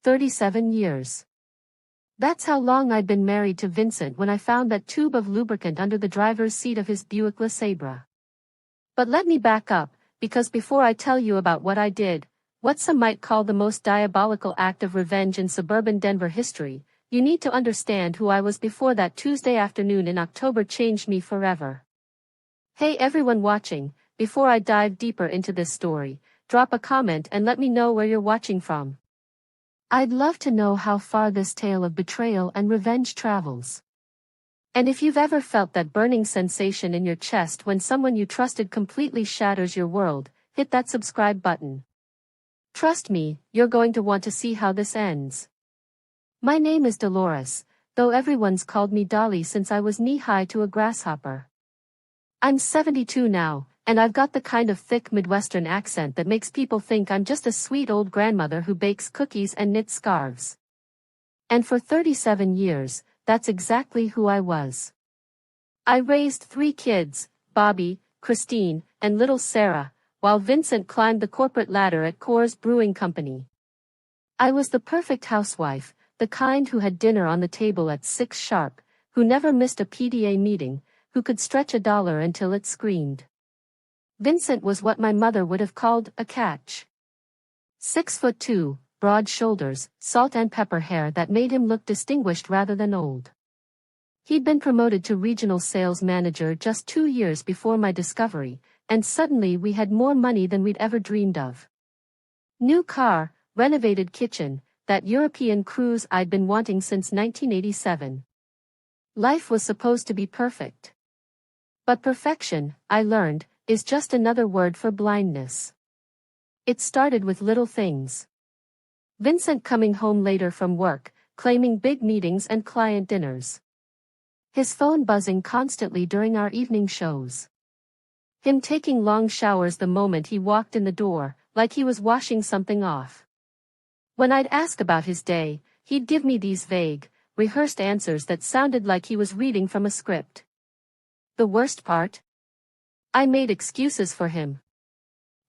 37 years. That's how long I'd been married to Vincent when I found that tube of lubricant under the driver's seat of his Buick LeSabre. But let me back up, because before I tell you about what I did, what some might call the most diabolical act of revenge in suburban Denver history, you need to understand who I was before that Tuesday afternoon in October changed me forever. Hey everyone watching, before I dive deeper into this story, drop a comment and let me know where you're watching from. I'd love to know how far this tale of betrayal and revenge travels. And if you've ever felt that burning sensation in your chest when someone you trusted completely shatters your world, hit that subscribe button. Trust me, you're going to want to see how this ends. My name is Dolores, though everyone's called me Dolly since I was knee-high to a grasshopper. I'm 72 now, and I've got the kind of thick Midwestern accent that makes people think I'm just a sweet old grandmother who bakes cookies and knits scarves. And for 37 years, that's exactly who I was. I raised 3 kids, Bobby, Christine, and little Sarah, while Vincent climbed the corporate ladder at Coors Brewing Company. I was the perfect housewife, the kind who had dinner on the table at 6 sharp, who never missed a PTA meeting, who could stretch $1 until it screamed. Vincent was what my mother would have called a catch. 6'2", broad shoulders, salt and pepper hair that made him look distinguished rather than old. He'd been promoted to regional sales manager just 2 years before my discovery, and suddenly we had more money than we'd ever dreamed of. New car, renovated kitchen, that European cruise I'd been wanting since 1987. Life was supposed to be perfect. But perfection, I learned, is just another word for blindness. It started with little things. Vincent coming home later from work, claiming big meetings and client dinners. His phone buzzing constantly during our evening shows. Him taking long showers the moment he walked in the door, like he was washing something off. When I'd ask about his day, he'd give me these vague, rehearsed answers that sounded like he was reading from a script. The worst part? I made excuses for him.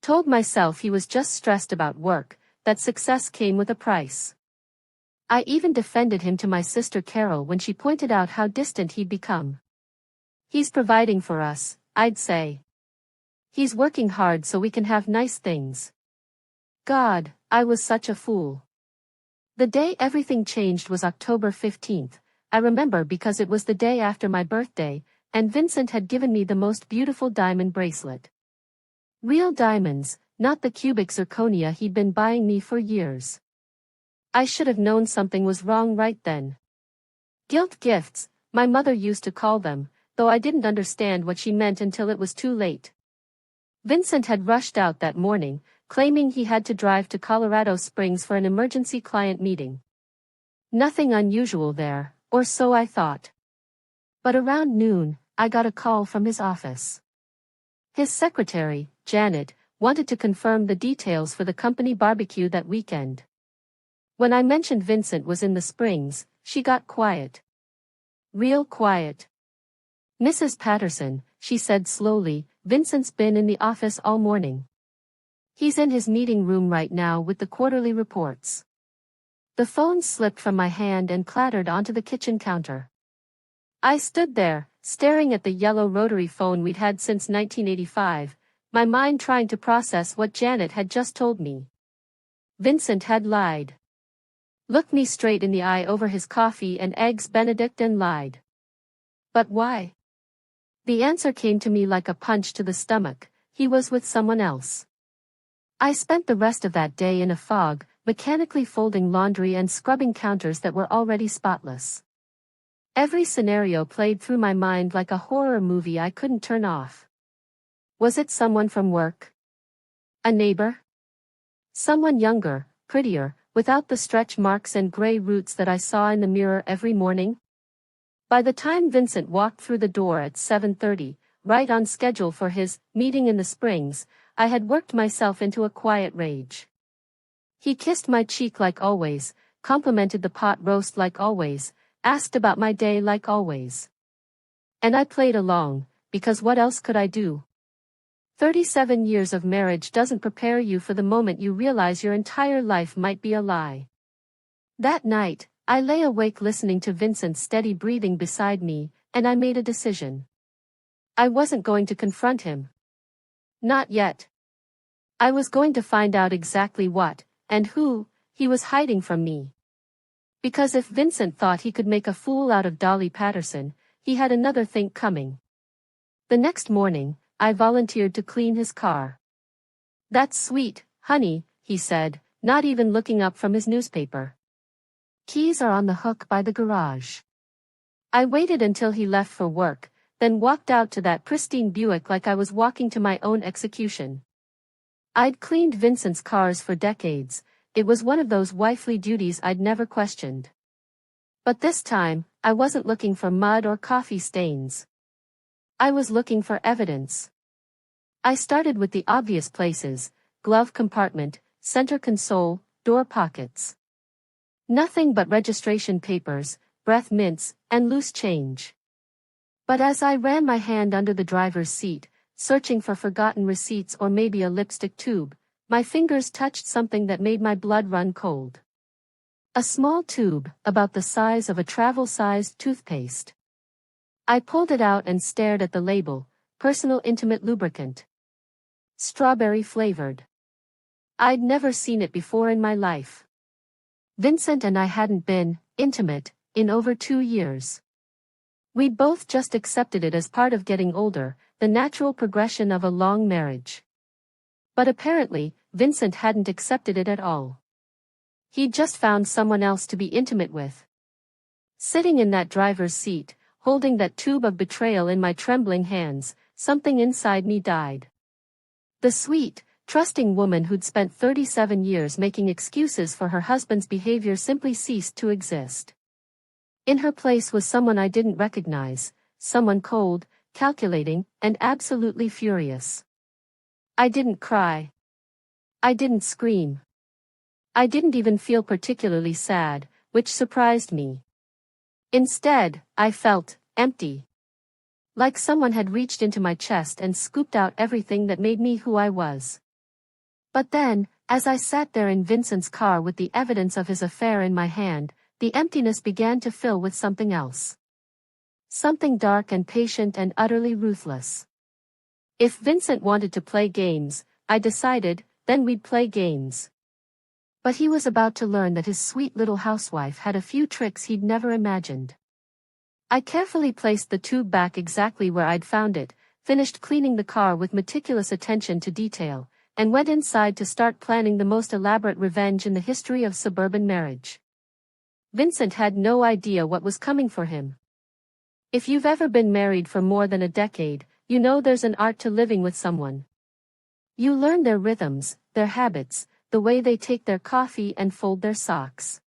Told myself he was just stressed about work, that success came with a price. I even defended him to my sister Carol when she pointed out how distant he'd become. He's providing for us, I'd say. He's working hard so we can have nice things. God, I was such a fool. The day everything changed was October 15th, I remember because it was the day after my birthday, and Vincent had given me the most beautiful diamond bracelet. Real diamonds, not the cubic zirconia he'd been buying me for years. I should have known something was wrong right then. Guilt gifts, my mother used to call them, though I didn't understand what she meant until it was too late. Vincent had rushed out that morning, claiming he had to drive to Colorado Springs for an emergency client meeting. Nothing unusual there, or so I thought. But around noon, I got a call from his office. His secretary, Janet, wanted to confirm the details for the company barbecue that weekend. When I mentioned Vincent was in the Springs, she got quiet. Real quiet. Mrs. Patterson, she said slowly, Vincent's been in the office all morning. He's in his meeting room right now with the quarterly reports. The phone slipped from my hand and clattered onto the kitchen counter. I stood there, staring at the yellow rotary phone we'd had since 1985, my mind trying to process what Janet had just told me. Vincent had lied. Looked me straight in the eye over his coffee and eggs Benedict and lied. But why? The answer came to me like a punch to the stomach, he was with someone else. I spent the rest of that day in a fog, mechanically folding laundry and scrubbing counters that were already spotless. Every scenario played through my mind like a horror movie I couldn't turn off. Was it someone from work? A neighbor? Someone younger, prettier, without the stretch marks and gray roots that I saw in the mirror every morning? By the time Vincent walked through the door at 7:30, right on schedule for his meeting in the Springs, I had worked myself into a quiet rage. He kissed my cheek like always, complimented the pot roast like always, asked about my day like always. And I played along, because what else could I do? 37 years of marriage doesn't prepare you for the moment you realize your entire life might be a lie. That night, I lay awake listening to Vincent's steady breathing beside me, and I made a decision. I wasn't going to confront him. Not yet. I was going to find out exactly what, and who, he was hiding from me. Because if Vincent thought he could make a fool out of Dolly Patterson, he had another thing coming. The next morning, I volunteered to clean his car. "That's sweet, honey," he said, not even looking up from his newspaper. "Keys are on the hook by the garage." I waited until he left for work, then walked out to that pristine Buick like I was walking to my own execution. I'd cleaned Vincent's cars for decades. It was one of those wifely duties I'd never questioned. But this time, I wasn't looking for mud or coffee stains. I was looking for evidence. I started with the obvious places: glove compartment, center console, door pockets. Nothing but registration papers, breath mints, and loose change. But as I ran my hand under the driver's seat, searching for forgotten receipts or maybe a lipstick tube, my fingers touched something that made my blood run cold. A small tube, about the size of a travel-sized toothpaste. I pulled it out and stared at the label: personal intimate lubricant. Strawberry flavored. I'd never seen it before in my life. Vincent and I hadn't been intimate in over 2 years. We'd both just accepted it as part of getting older, the natural progression of a long marriage. But apparently, Vincent hadn't accepted it at all. He'd just found someone else to be intimate with. Sitting in that driver's seat, holding that tube of betrayal in my trembling hands, something inside me died. The sweet, trusting woman who'd spent 37 years making excuses for her husband's behavior simply ceased to exist. In her place was someone I didn't recognize, someone cold, calculating, and absolutely furious. I didn't cry. I didn't scream. I didn't even feel particularly sad, which surprised me. Instead, I felt empty. Like someone had reached into my chest and scooped out everything that made me who I was. But then, as I sat there in Vincent's car with the evidence of his affair in my hand, the emptiness began to fill with something else. Something dark and patient and utterly ruthless. If Vincent wanted to play games, I decided, then we'd play games. But he was about to learn that his sweet little housewife had a few tricks he'd never imagined. I carefully placed the tube back exactly where I'd found it, finished cleaning the car with meticulous attention to detail, and went inside to start planning the most elaborate revenge in the history of suburban marriage. Vincent had no idea what was coming for him. If you've ever been married for more than a decade, you know there's an art to living with someone. You learn their rhythms, their habits, the way they take their coffee and fold their socks.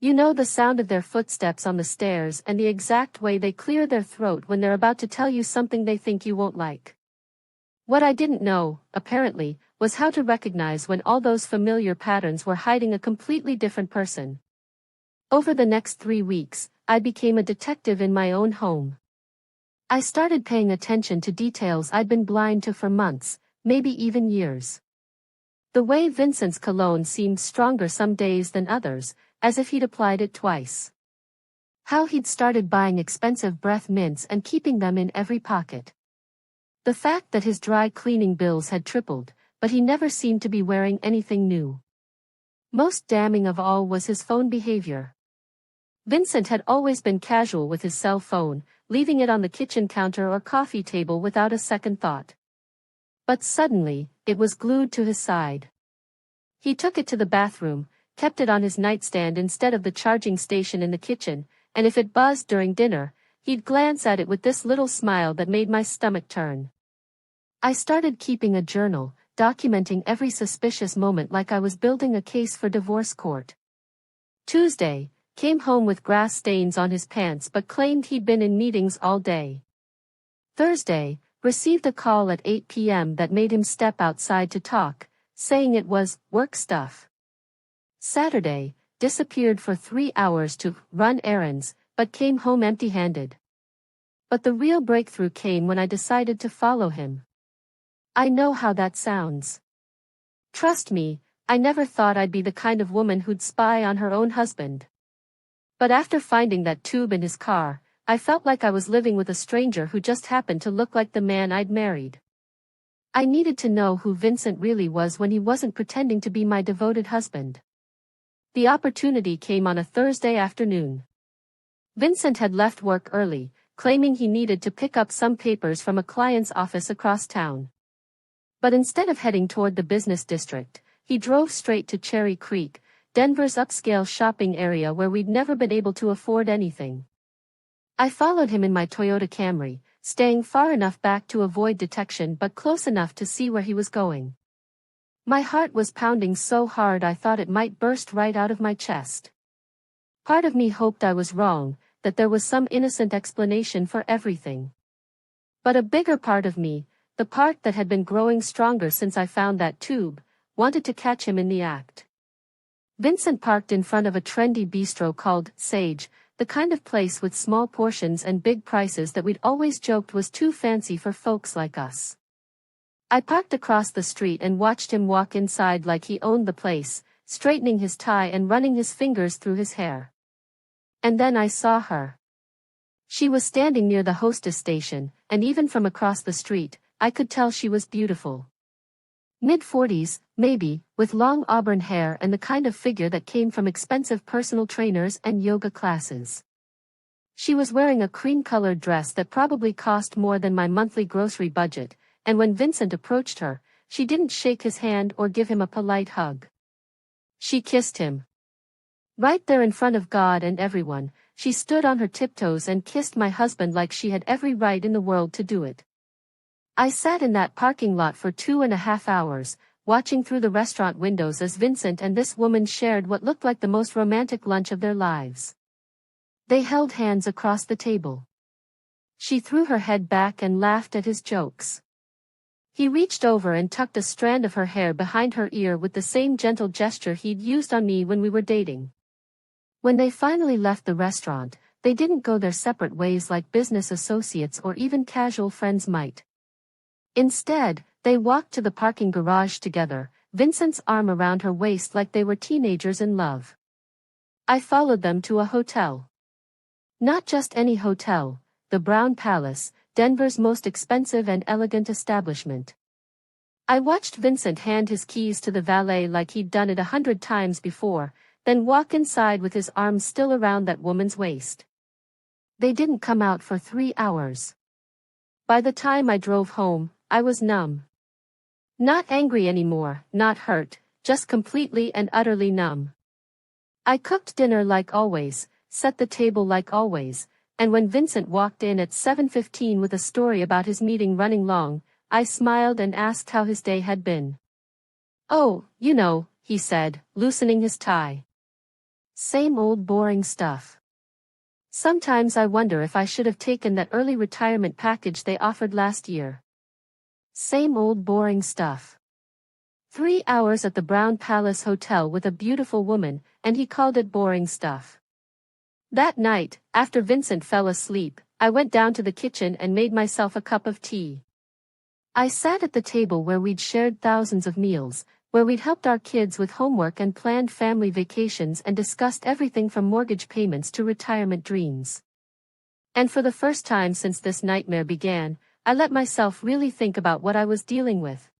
You know the sound of their footsteps on the stairs and the exact way they clear their throat when they're about to tell you something they think you won't like. What I didn't know, apparently, was how to recognize when all those familiar patterns were hiding a completely different person. Over the next 3 weeks, I became a detective in my own home. I started paying attention to details I'd been blind to for months, maybe even years. The way Vincent's cologne seemed stronger some days than others, as if he'd applied it twice. How he'd started buying expensive breath mints and keeping them in every pocket. The fact that his dry cleaning bills had tripled, but he never seemed to be wearing anything new. Most damning of all was his phone behavior. Vincent had always been casual with his cell phone, leaving it on the kitchen counter or coffee table without a second thought. But suddenly, it was glued to his side. He took it to the bathroom, kept it on his nightstand instead of the charging station in the kitchen, and if it buzzed during dinner, he'd glance at it with this little smile that made my stomach turn. I started keeping a journal, documenting every suspicious moment like I was building a case for divorce court. Tuesday, came home with grass stains on his pants but claimed he'd been in meetings all day. Thursday, received a call at 8 p.m. that made him step outside to talk, saying it was work stuff. Saturday, disappeared for 3 hours to run errands, but came home empty-handed. But the real breakthrough came when I decided to follow him. I know how that sounds. Trust me, I never thought I'd be the kind of woman who'd spy on her own husband. But after finding that tube in his car, I felt like I was living with a stranger who just happened to look like the man I'd married. I needed to know who Vincent really was when he wasn't pretending to be my devoted husband. The opportunity came on a Thursday afternoon. Vincent had left work early, claiming he needed to pick up some papers from a client's office across town. But instead of heading toward the business district, he drove straight to Cherry Creek, Denver's upscale shopping area where we'd never been able to afford anything. I followed him in my Toyota Camry, staying far enough back to avoid detection but close enough to see where he was going. My heart was pounding so hard I thought it might burst right out of my chest. Part of me hoped I was wrong, that there was some innocent explanation for everything. But a bigger part of me, the part that had been growing stronger since I found that tube, wanted to catch him in the act. Vincent parked in front of a trendy bistro called Sage, the kind of place with small portions and big prices that we'd always joked was too fancy for folks like us. I parked across the street and watched him walk inside like he owned the place, straightening his tie and running his fingers through his hair. And then I saw her. She was standing near the hostess station, and even from across the street, I could tell she was beautiful. Mid-40s, maybe, with long auburn hair and the kind of figure that came from expensive personal trainers and yoga classes. She was wearing a cream-colored dress that probably cost more than my monthly grocery budget, and when Vincent approached her, she didn't shake his hand or give him a polite hug. She kissed him. Right there in front of God and everyone, she stood on her tiptoes and kissed my husband like she had every right in the world to do it. I sat in that parking lot for 2.5 hours, watching through the restaurant windows as Vincent and this woman shared what looked like the most romantic lunch of their lives. They held hands across the table. She threw her head back and laughed at his jokes. He reached over and tucked a strand of her hair behind her ear with the same gentle gesture he'd used on me when we were dating. When they finally left the restaurant, they didn't go their separate ways like business associates or even casual friends might. Instead, they walked to the parking garage together, Vincent's arm around her waist like they were teenagers in love. I followed them to a hotel. Not just any hotel, the Brown Palace, Denver's most expensive and elegant establishment. I watched Vincent hand his keys to the valet like he'd done it 100 times before, then walk inside with his arms still around that woman's waist. They didn't come out for 3 hours. By the time I drove home, I was numb. Not angry anymore, not hurt, just completely and utterly numb. I cooked dinner like always, set the table like always, and when Vincent walked in at 7:15 with a story about his meeting running long, I smiled and asked how his day had been. "Oh, you know," he said, loosening his tie. "Same old boring stuff. Sometimes I wonder if I should have taken that early retirement package they offered last year. Same old boring stuff." 3 hours at the Brown Palace Hotel with a beautiful woman, and he called it boring stuff. That night, after Vincent fell asleep, I went down to the kitchen and made myself a cup of tea. I sat at the table where we'd shared thousands of meals, where we'd helped our kids with homework and planned family vacations and discussed everything from mortgage payments to retirement dreams. And for the first time since this nightmare began, I let myself really think about what I was dealing with.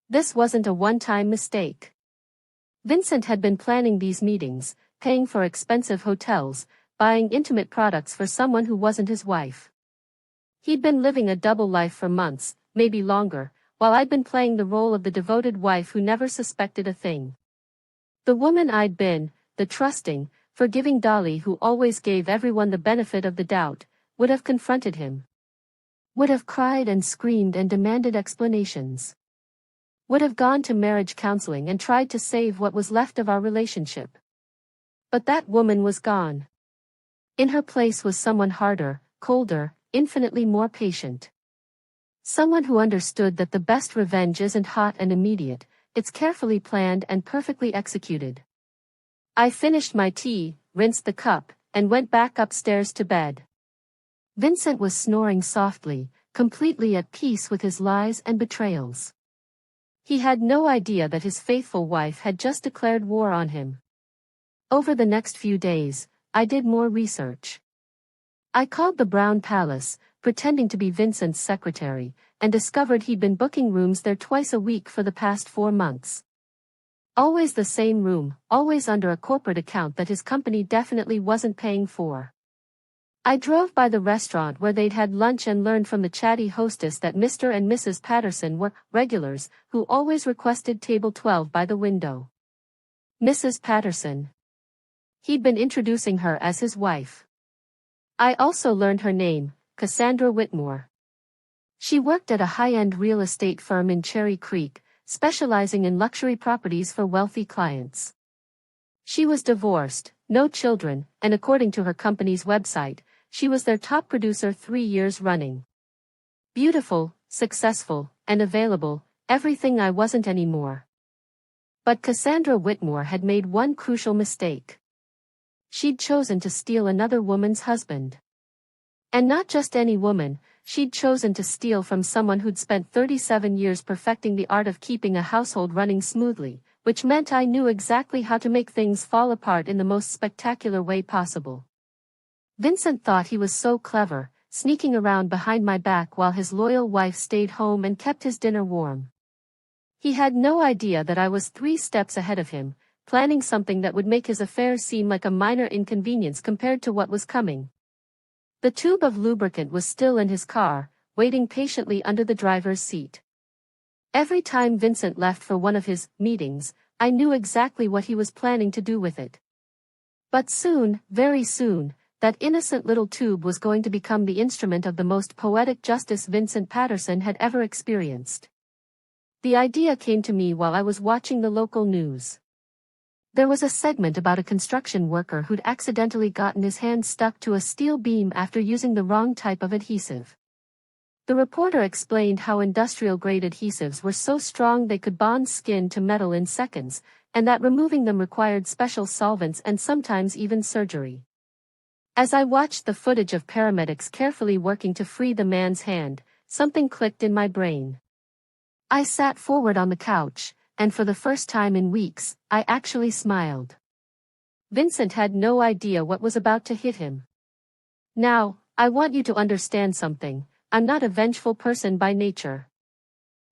This wasn't a one-time mistake. Vincent had been planning these meetings, paying for expensive hotels, buying intimate products for someone who wasn't his wife. He'd been living a double life for months, maybe longer, while I'd been playing the role of the devoted wife who never suspected a thing. The woman I'd been, the trusting, forgiving dolly who always gave everyone the benefit of the doubt, would have confronted him. Would have cried and screamed and demanded explanations. Would have gone to marriage counseling and tried to save what was left of our relationship. But that woman was gone. In her place was someone harder, colder, infinitely more patient. Someone who understood that the best revenge isn't hot and immediate, it's carefully planned and perfectly executed. I finished my tea, rinsed the cup, and went back upstairs to bed. Vincent was snoring softly, completely at peace with his lies and betrayals. He had no idea that his faithful wife had just declared war on him. Over the next few days, I did more research. I called the Brown Palace, pretending to be Vincent's secretary, and discovered he'd been booking rooms there twice a week for the past 4 months. Always the same room, always under a corporate account that his company definitely wasn't paying for. I drove by the restaurant where they'd had lunch and learned from the chatty hostess that Mr. and Mrs. Patterson were regulars who always requested table 12 by the window. Mrs. Patterson. He'd been introducing her as his wife. I also learned her name, Cassandra Whitmore. She worked at a high-end real estate firm in Cherry Creek, specializing in luxury properties for wealthy clients. She was divorced, no children, and according to her company's website, she was their top producer 3 years running. Beautiful, successful, and available, everything I wasn't anymore. But Cassandra Whitmore had made one crucial mistake. She'd chosen to steal another woman's husband. And not just any woman, she'd chosen to steal from someone who'd spent 37 years perfecting the art of keeping a household running smoothly, which meant I knew exactly how to make things fall apart in the most spectacular way possible. Vincent thought he was so clever, sneaking around behind my back while his loyal wife stayed home and kept his dinner warm. He had no idea that I was 3 steps ahead of him, planning something that would make his affair seem like a minor inconvenience compared to what was coming. The tube of lubricant was still in his car, waiting patiently under the driver's seat. Every time Vincent left for one of his meetings, I knew exactly what he was planning to do with it. But soon, very soon, that innocent little tube was going to become the instrument of the most poetic justice Vincent Patterson had ever experienced. The idea came to me while I was watching the local news. There was a segment about a construction worker who'd accidentally gotten his hand stuck to a steel beam after using the wrong type of adhesive. The reporter explained how industrial-grade adhesives were so strong they could bond skin to metal in seconds, and that removing them required special solvents and sometimes even surgery. As I watched the footage of paramedics carefully working to free the man's hand, something clicked in my brain. I sat forward on the couch, and for the first time in weeks, I actually smiled. Vincent had no idea what was about to hit him. Now, I want you to understand something. I'm not a vengeful person by nature.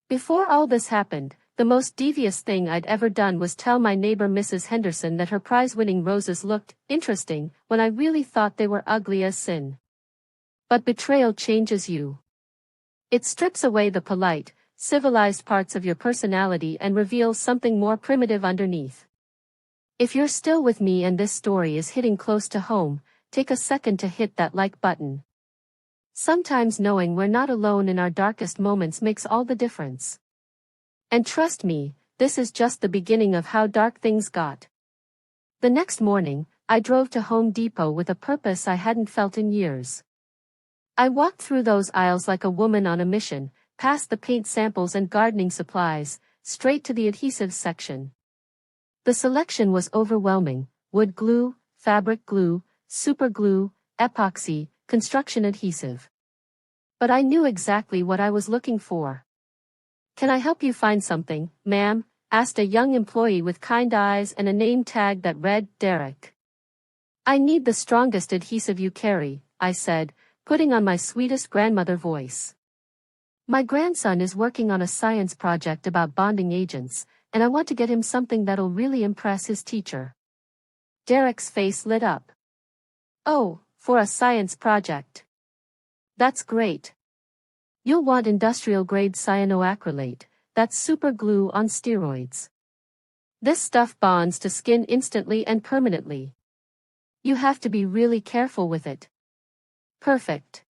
Before all this happened, the most devious thing I'd ever done was tell my neighbor Mrs. Henderson that her prize-winning roses looked interesting when I really thought they were ugly as sin. But betrayal changes you. It strips away the polite, civilized parts of your personality and reveals something more primitive underneath. If you're still with me and this story is hitting close to home, take a second to hit that like button. Sometimes knowing we're not alone in our darkest moments makes all the difference. And trust me, this is just the beginning of how dark things got. The next morning, I drove to Home Depot with a purpose I hadn't felt in years. I walked through those aisles like a woman on a mission, past the paint samples and gardening supplies, straight to the adhesives section. The selection was overwhelming: wood glue, fabric glue, super glue, epoxy, construction adhesive. But I knew exactly what I was looking for. "Can I help you find something, ma'am?" asked a young employee with kind eyes and a name tag that read, Derek. "I need the strongest adhesive you carry," I said, putting on my sweetest grandmother voice. "My grandson is working on a science project about bonding agents, and I want to get him something that'll really impress his teacher." Derek's face lit up. "Oh, for a science project. That's great. You'll want industrial-grade cyanoacrylate, that's super glue on steroids. This stuff bonds to skin instantly and permanently. You have to be really careful with it." "Perfect."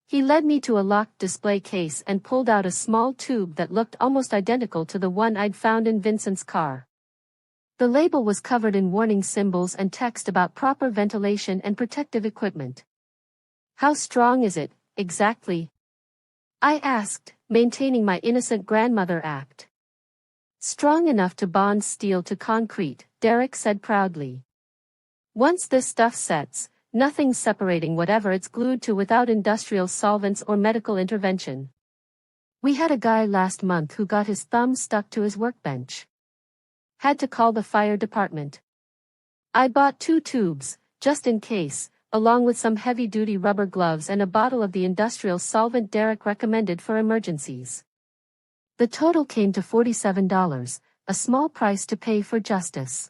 He led me to a locked display case and pulled out a small tube that looked almost identical to the one I'd found in Vincent's car. The label was covered in warning symbols and text about proper ventilation and protective equipment. "How strong is it, exactly?" I asked, maintaining my innocent grandmother act. "Strong enough to bond steel to concrete," Derek said proudly. "Once this stuff sets, nothing's separating whatever it's glued to without industrial solvents or medical intervention." We had a guy last month who got his thumb stuck to his workbench. Had to call the fire department. I bought 2 tubes, just in case, along with some heavy-duty rubber gloves and a bottle of the industrial solvent Derek recommended for emergencies. The total came to $47, a small price to pay for justice.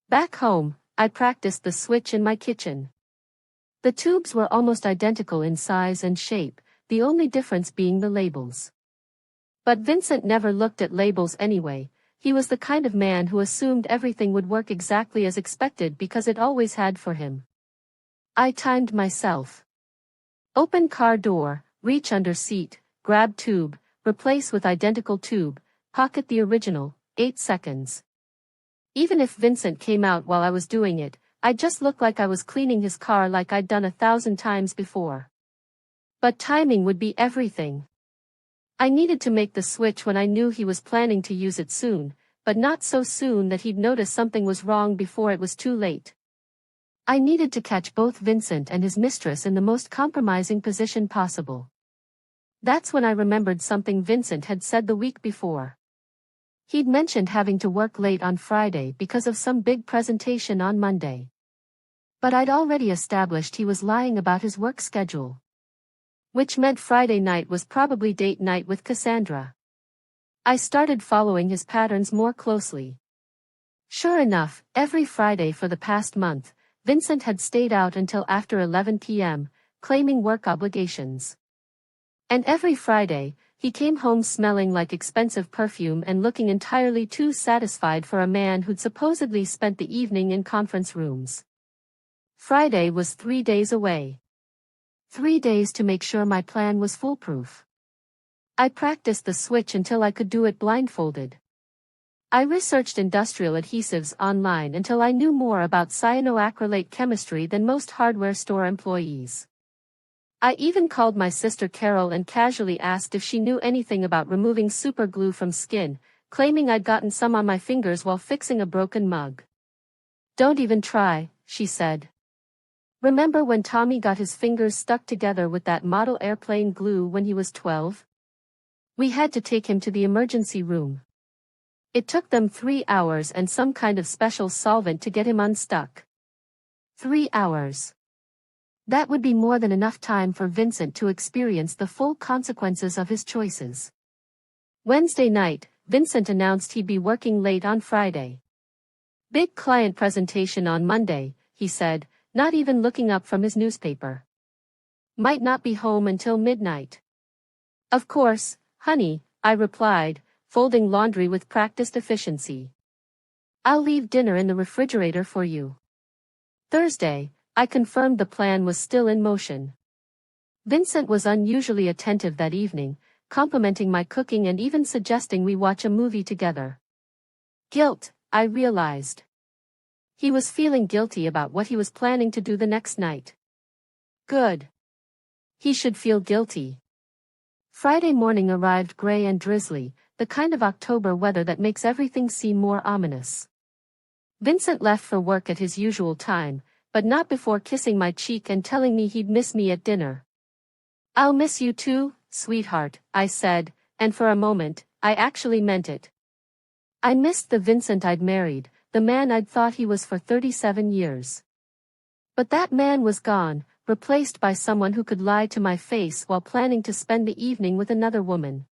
Back home, I practiced the switch in my kitchen. The tubes were almost identical in size and shape, the only difference being the labels. But Vincent never looked at labels anyway. He was the kind of man who assumed everything would work exactly as expected because it always had for him. I timed myself. Open car door, reach under seat, grab tube, replace with identical tube, pocket the original, 8 seconds. Even if Vincent came out while I was doing it, I'd just look like I was cleaning his car like I'd done 1,000 times before. But timing would be everything. I needed to make the switch when I knew he was planning to use it soon, but not so soon that he'd notice something was wrong before it was too late. I needed to catch both Vincent and his mistress in the most compromising position possible. That's when I remembered something Vincent had said the week before. He'd mentioned having to work late on Friday because of some big presentation on Monday. But I'd already established he was lying about his work schedule. Which meant Friday night was probably date night with Cassandra. I started following his patterns more closely. Sure enough, every Friday for the past month, Vincent had stayed out until after 11 p.m., claiming work obligations. And every Friday, he came home smelling like expensive perfume and looking entirely too satisfied for a man who'd supposedly spent the evening in conference rooms. Friday was 3 days away. 3 days to make sure my plan was foolproof. I practiced the switch until I could do it blindfolded. I researched industrial adhesives online until I knew more about cyanoacrylate chemistry than most hardware store employees. I even called my sister Carol and casually asked if she knew anything about removing super glue from skin, claiming I'd gotten some on my fingers while fixing a broken mug. Don't even try, she said. Remember when Tommy got his fingers stuck together with that model airplane glue when he was 12? We had to take him to the emergency room. It took them 3 hours and some kind of special solvent to get him unstuck. 3 hours. That would be more than enough time for Vincent to experience the full consequences of his choices. Wednesday night, Vincent announced he'd be working late on Friday. Big client presentation on Monday, he said, not even looking up from his newspaper. Might not be home until midnight. Of course, honey, I replied, folding laundry with practiced efficiency. I'll leave dinner in the refrigerator for you. Thursday, I confirmed the plan was still in motion. Vincent was unusually attentive that evening, complimenting my cooking and even suggesting we watch a movie together. Guilt, I realized. He was feeling guilty about what he was planning to do the next night. Good. He should feel guilty. Friday morning arrived gray and drizzly, the kind of October weather that makes everything seem more ominous. Vincent left for work at his usual time, but not before kissing my cheek and telling me he'd miss me at dinner. I'll miss you too, sweetheart, I said, and for a moment, I actually meant it. I missed the Vincent I'd married, the man I'd thought he was for 37 years. But that man was gone, replaced by someone who could lie to my face while planning to spend the evening with another woman.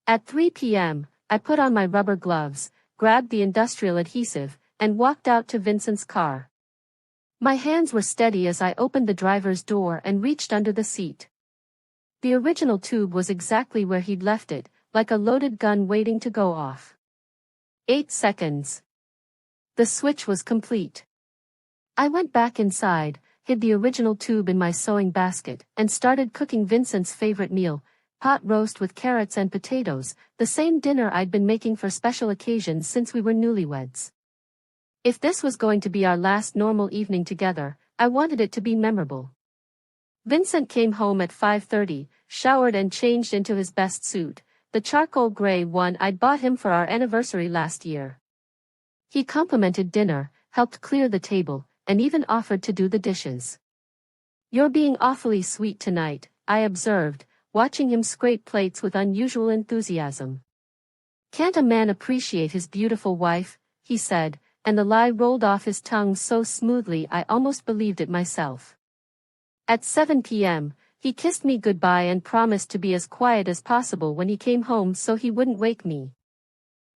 At 3 p.m., I put on my rubber gloves, grabbed the industrial adhesive, and walked out to Vincent's car. My hands were steady as I opened the driver's door and reached under the seat. The original tube was exactly where he'd left it, like a loaded gun waiting to go off. 8 seconds. The switch was complete. I went back inside, hid the original tube in my sewing basket, and started cooking Vincent's favorite meal, pot roast with carrots and potatoes, the same dinner I'd been making for special occasions since we were newlyweds. If this was going to be our last normal evening together, I wanted it to be memorable. Vincent came home at 5:30, showered and changed into his best suit, the charcoal gray one I'd bought him for our anniversary last year. He complimented dinner, helped clear the table, and even offered to do the dishes. You're being awfully sweet tonight, I observed, watching him scrape plates with unusual enthusiasm. "Can't a man appreciate his beautiful wife?" he said, and the lie rolled off his tongue so smoothly I almost believed it myself. At 7 p.m., he kissed me goodbye and promised to be as quiet as possible when he came home so he wouldn't wake me.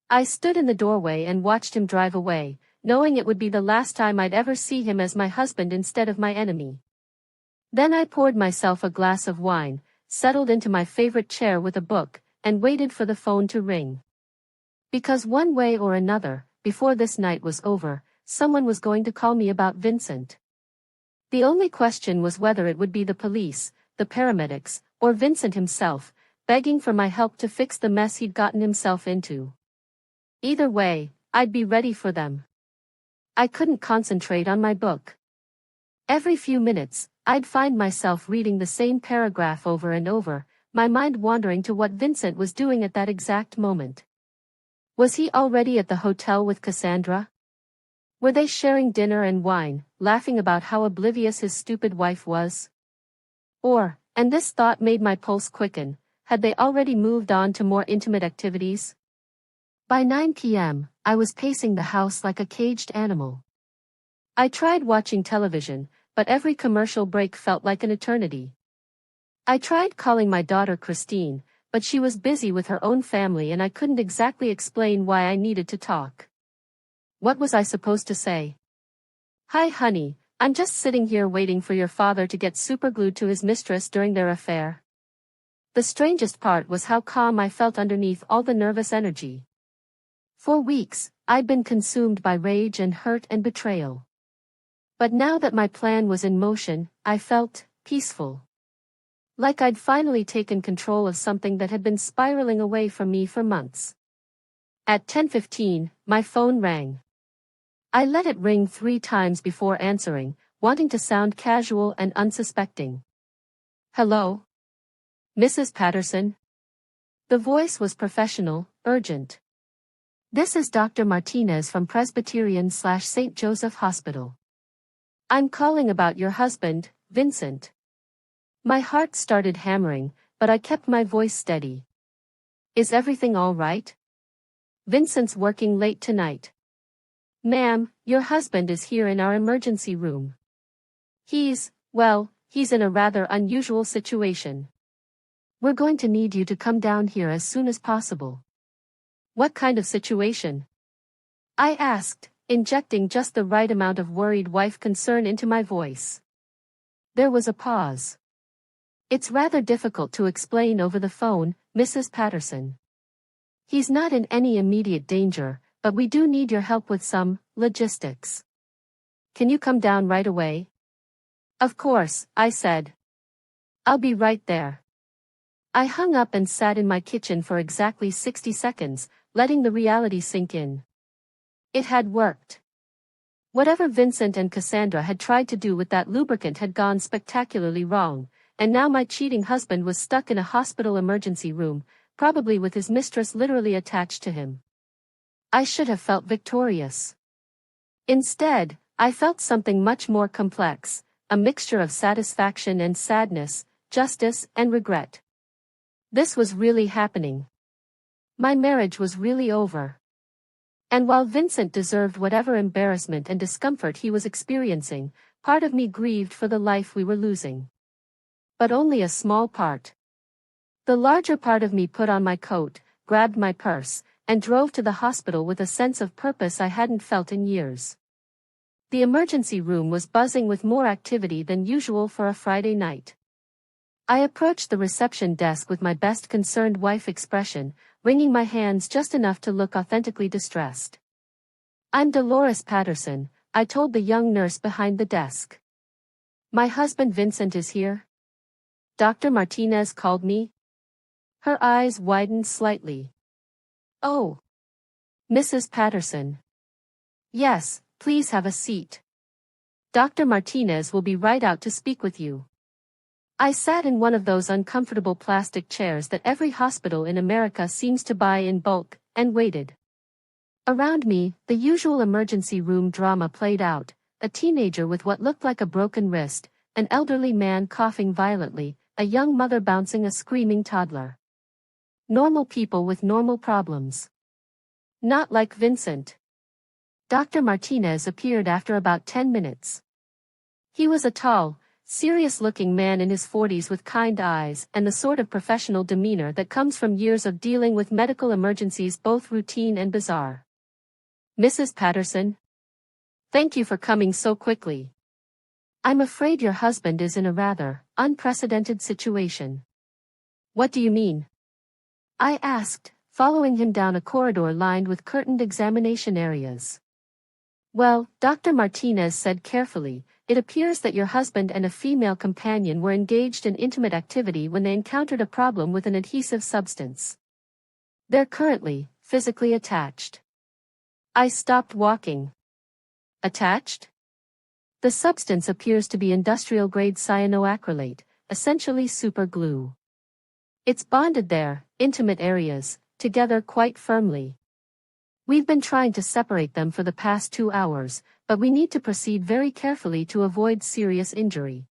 I stood in the doorway and watched him drive away, knowing it would be the last time I'd ever see him as my husband instead of my enemy. Then I poured myself a glass of wine, settled into my favorite chair with a book, and waited for the phone to ring. Because one way or another, before this night was over, someone was going to call me about Vincent. The only question was whether it would be the police, the paramedics, or Vincent himself, begging for my help to fix the mess he'd gotten himself into. Either way, I'd be ready for them. I couldn't concentrate on my book. Every few minutes, I'd find myself reading the same paragraph over and over, my mind wandering to what Vincent was doing at that exact moment. Was he already at the hotel with Cassandra? Were they sharing dinner and wine, laughing about how oblivious his stupid wife was? Or, and this thought made my pulse quicken, had they already moved on to more intimate activities? By 9 p.m., I was pacing the house like a caged animal. I tried watching television, but every commercial break felt like an eternity. I tried calling my daughter Christine, but she was busy with her own family and I couldn't exactly explain why I needed to talk. What was I supposed to say? "Hi honey, I'm just sitting here waiting for your father to get superglued to his mistress during their affair." The strangest part was how calm I felt underneath all the nervous energy. For weeks, I'd been consumed by rage and hurt and betrayal. But now that my plan was in motion, I felt peaceful. Like I'd finally taken control of something that had been spiraling away from me for months. At 10:15, my phone rang. I let it ring 3 times before answering, wanting to sound casual and unsuspecting. "Hello? Mrs. Patterson?" The voice was professional, urgent. "This is Dr. Martinez from Presbyterian/St. Joseph Hospital. I'm calling about your husband, Vincent." My heart started hammering, but I kept my voice steady. "Is everything all right? Vincent's working late tonight. Ma'am, your husband is here in our emergency room. He's in a rather unusual situation. We're going to need you to come down here as soon as possible." "What kind of situation?" I asked, injecting just the right amount of worried wife concern into my voice. There was a pause. "It's rather difficult to explain over the phone, Mrs. Patterson. He's not in any immediate danger, but we do need your help with some logistics. Can you come down right away?" "Of course," I said. "I'll be right there." I hung up and sat in my kitchen for exactly 60 seconds, letting the reality sink in. It had worked. Whatever Vincent and Cassandra had tried to do with that lubricant had gone spectacularly wrong, and now my cheating husband was stuck in a hospital emergency room, probably with his mistress literally attached to him. I should have felt victorious. Instead, I felt something much more complex, a mixture of satisfaction and sadness, justice and regret. This was really happening. My marriage was really over. And while Vincent deserved whatever embarrassment and discomfort he was experiencing, part of me grieved for the life we were losing. But only a small part. The larger part of me put on my coat, grabbed my purse, and drove to the hospital with a sense of purpose I hadn't felt in years. The emergency room was buzzing with more activity than usual for a Friday night. I approached the reception desk with my best concerned wife expression, wringing my hands just enough to look authentically distressed. "I'm Dolores Patterson," I told the young nurse behind the desk. "My husband Vincent is here. Dr. Martinez called me." Her eyes widened slightly. "Oh. Mrs. Patterson. Yes, please have a seat. Dr. Martinez will be right out to speak with you." I sat in one of those uncomfortable plastic chairs that every hospital in America seems to buy in bulk, and waited. Around me, the usual emergency room drama played out, a teenager with what looked like a broken wrist, an elderly man coughing violently, a young mother bouncing a screaming toddler. Normal people with normal problems. Not like Vincent. Dr. Martinez appeared after about 10 minutes. He was a tall, serious-looking man in his 40s with kind eyes and the sort of professional demeanor that comes from years of dealing with medical emergencies, both routine and bizarre. "Mrs. Patterson? Thank you for coming so quickly. I'm afraid your husband is in a rather unprecedented situation." "What do you mean?" I asked, following him down a corridor lined with curtained examination areas. "Well," Dr. Martinez said carefully, "it appears that your husband and a female companion were engaged in intimate activity when they encountered a problem with an adhesive substance. They're currently physically attached." I stopped walking. "Attached?" "The substance appears to be industrial-grade cyanoacrylate, essentially super glue. It's bonded their intimate areas together quite firmly. We've been trying to separate them for the past 2 hours, but we need to proceed very carefully to avoid serious injury."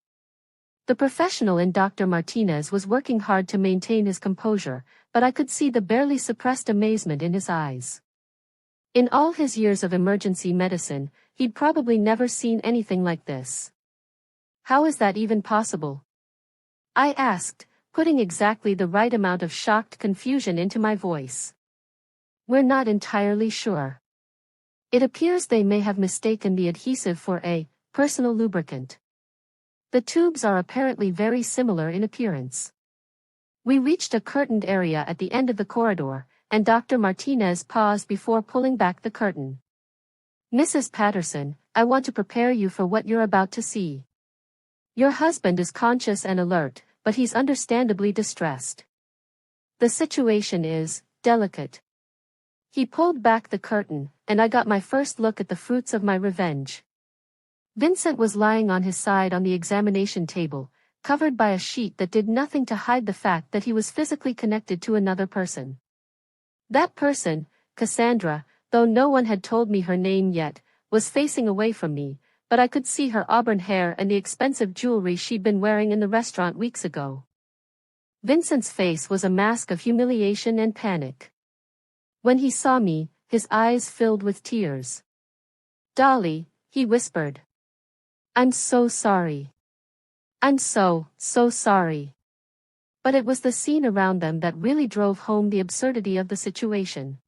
The professional in Dr. Martinez was working hard to maintain his composure, but I could see the barely suppressed amazement in his eyes. In all his years of emergency medicine, he'd probably never seen anything like this. "How is that even possible?" I asked, putting exactly the right amount of shocked confusion into my voice. "We're not entirely sure. It appears they may have mistaken the adhesive for a personal lubricant. The tubes are apparently very similar in appearance." We reached a curtained area at the end of the corridor, and Dr. Martinez paused before pulling back the curtain. "Mrs. Patterson, I want to prepare you for what you're about to see. Your husband is conscious and alert, but he's understandably distressed. The situation is delicate." He pulled back the curtain, and I got my first look at the fruits of my revenge. Vincent was lying on his side on the examination table, covered by a sheet that did nothing to hide the fact that he was physically connected to another person. That person, Cassandra, though no one had told me her name yet, was facing away from me, but I could see her auburn hair and the expensive jewelry she'd been wearing in the restaurant weeks ago. Vincent's face was a mask of humiliation and panic. When he saw me, his eyes filled with tears. "Dolly," he whispered. "I'm so sorry. I'm so sorry." But it was the scene around them that really drove home the absurdity of the situation.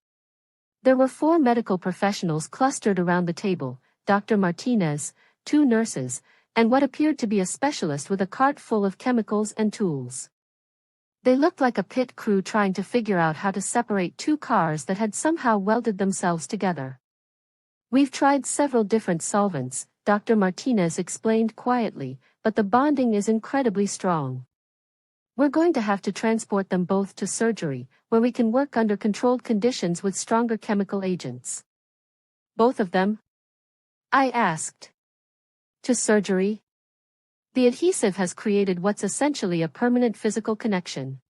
There were 4 medical professionals clustered around the table, Dr. Martinez, 2 nurses, and what appeared to be a specialist with a cart full of chemicals and tools. They looked like a pit crew trying to figure out how to separate 2 cars that had somehow welded themselves together. "We've tried several different solvents," Dr. Martinez explained quietly, "but the bonding is incredibly strong. We're going to have to transport them both to surgery, where we can work under controlled conditions with stronger chemical agents." "Both of them?" I asked. "To surgery? The adhesive has created what's essentially a permanent physical connection.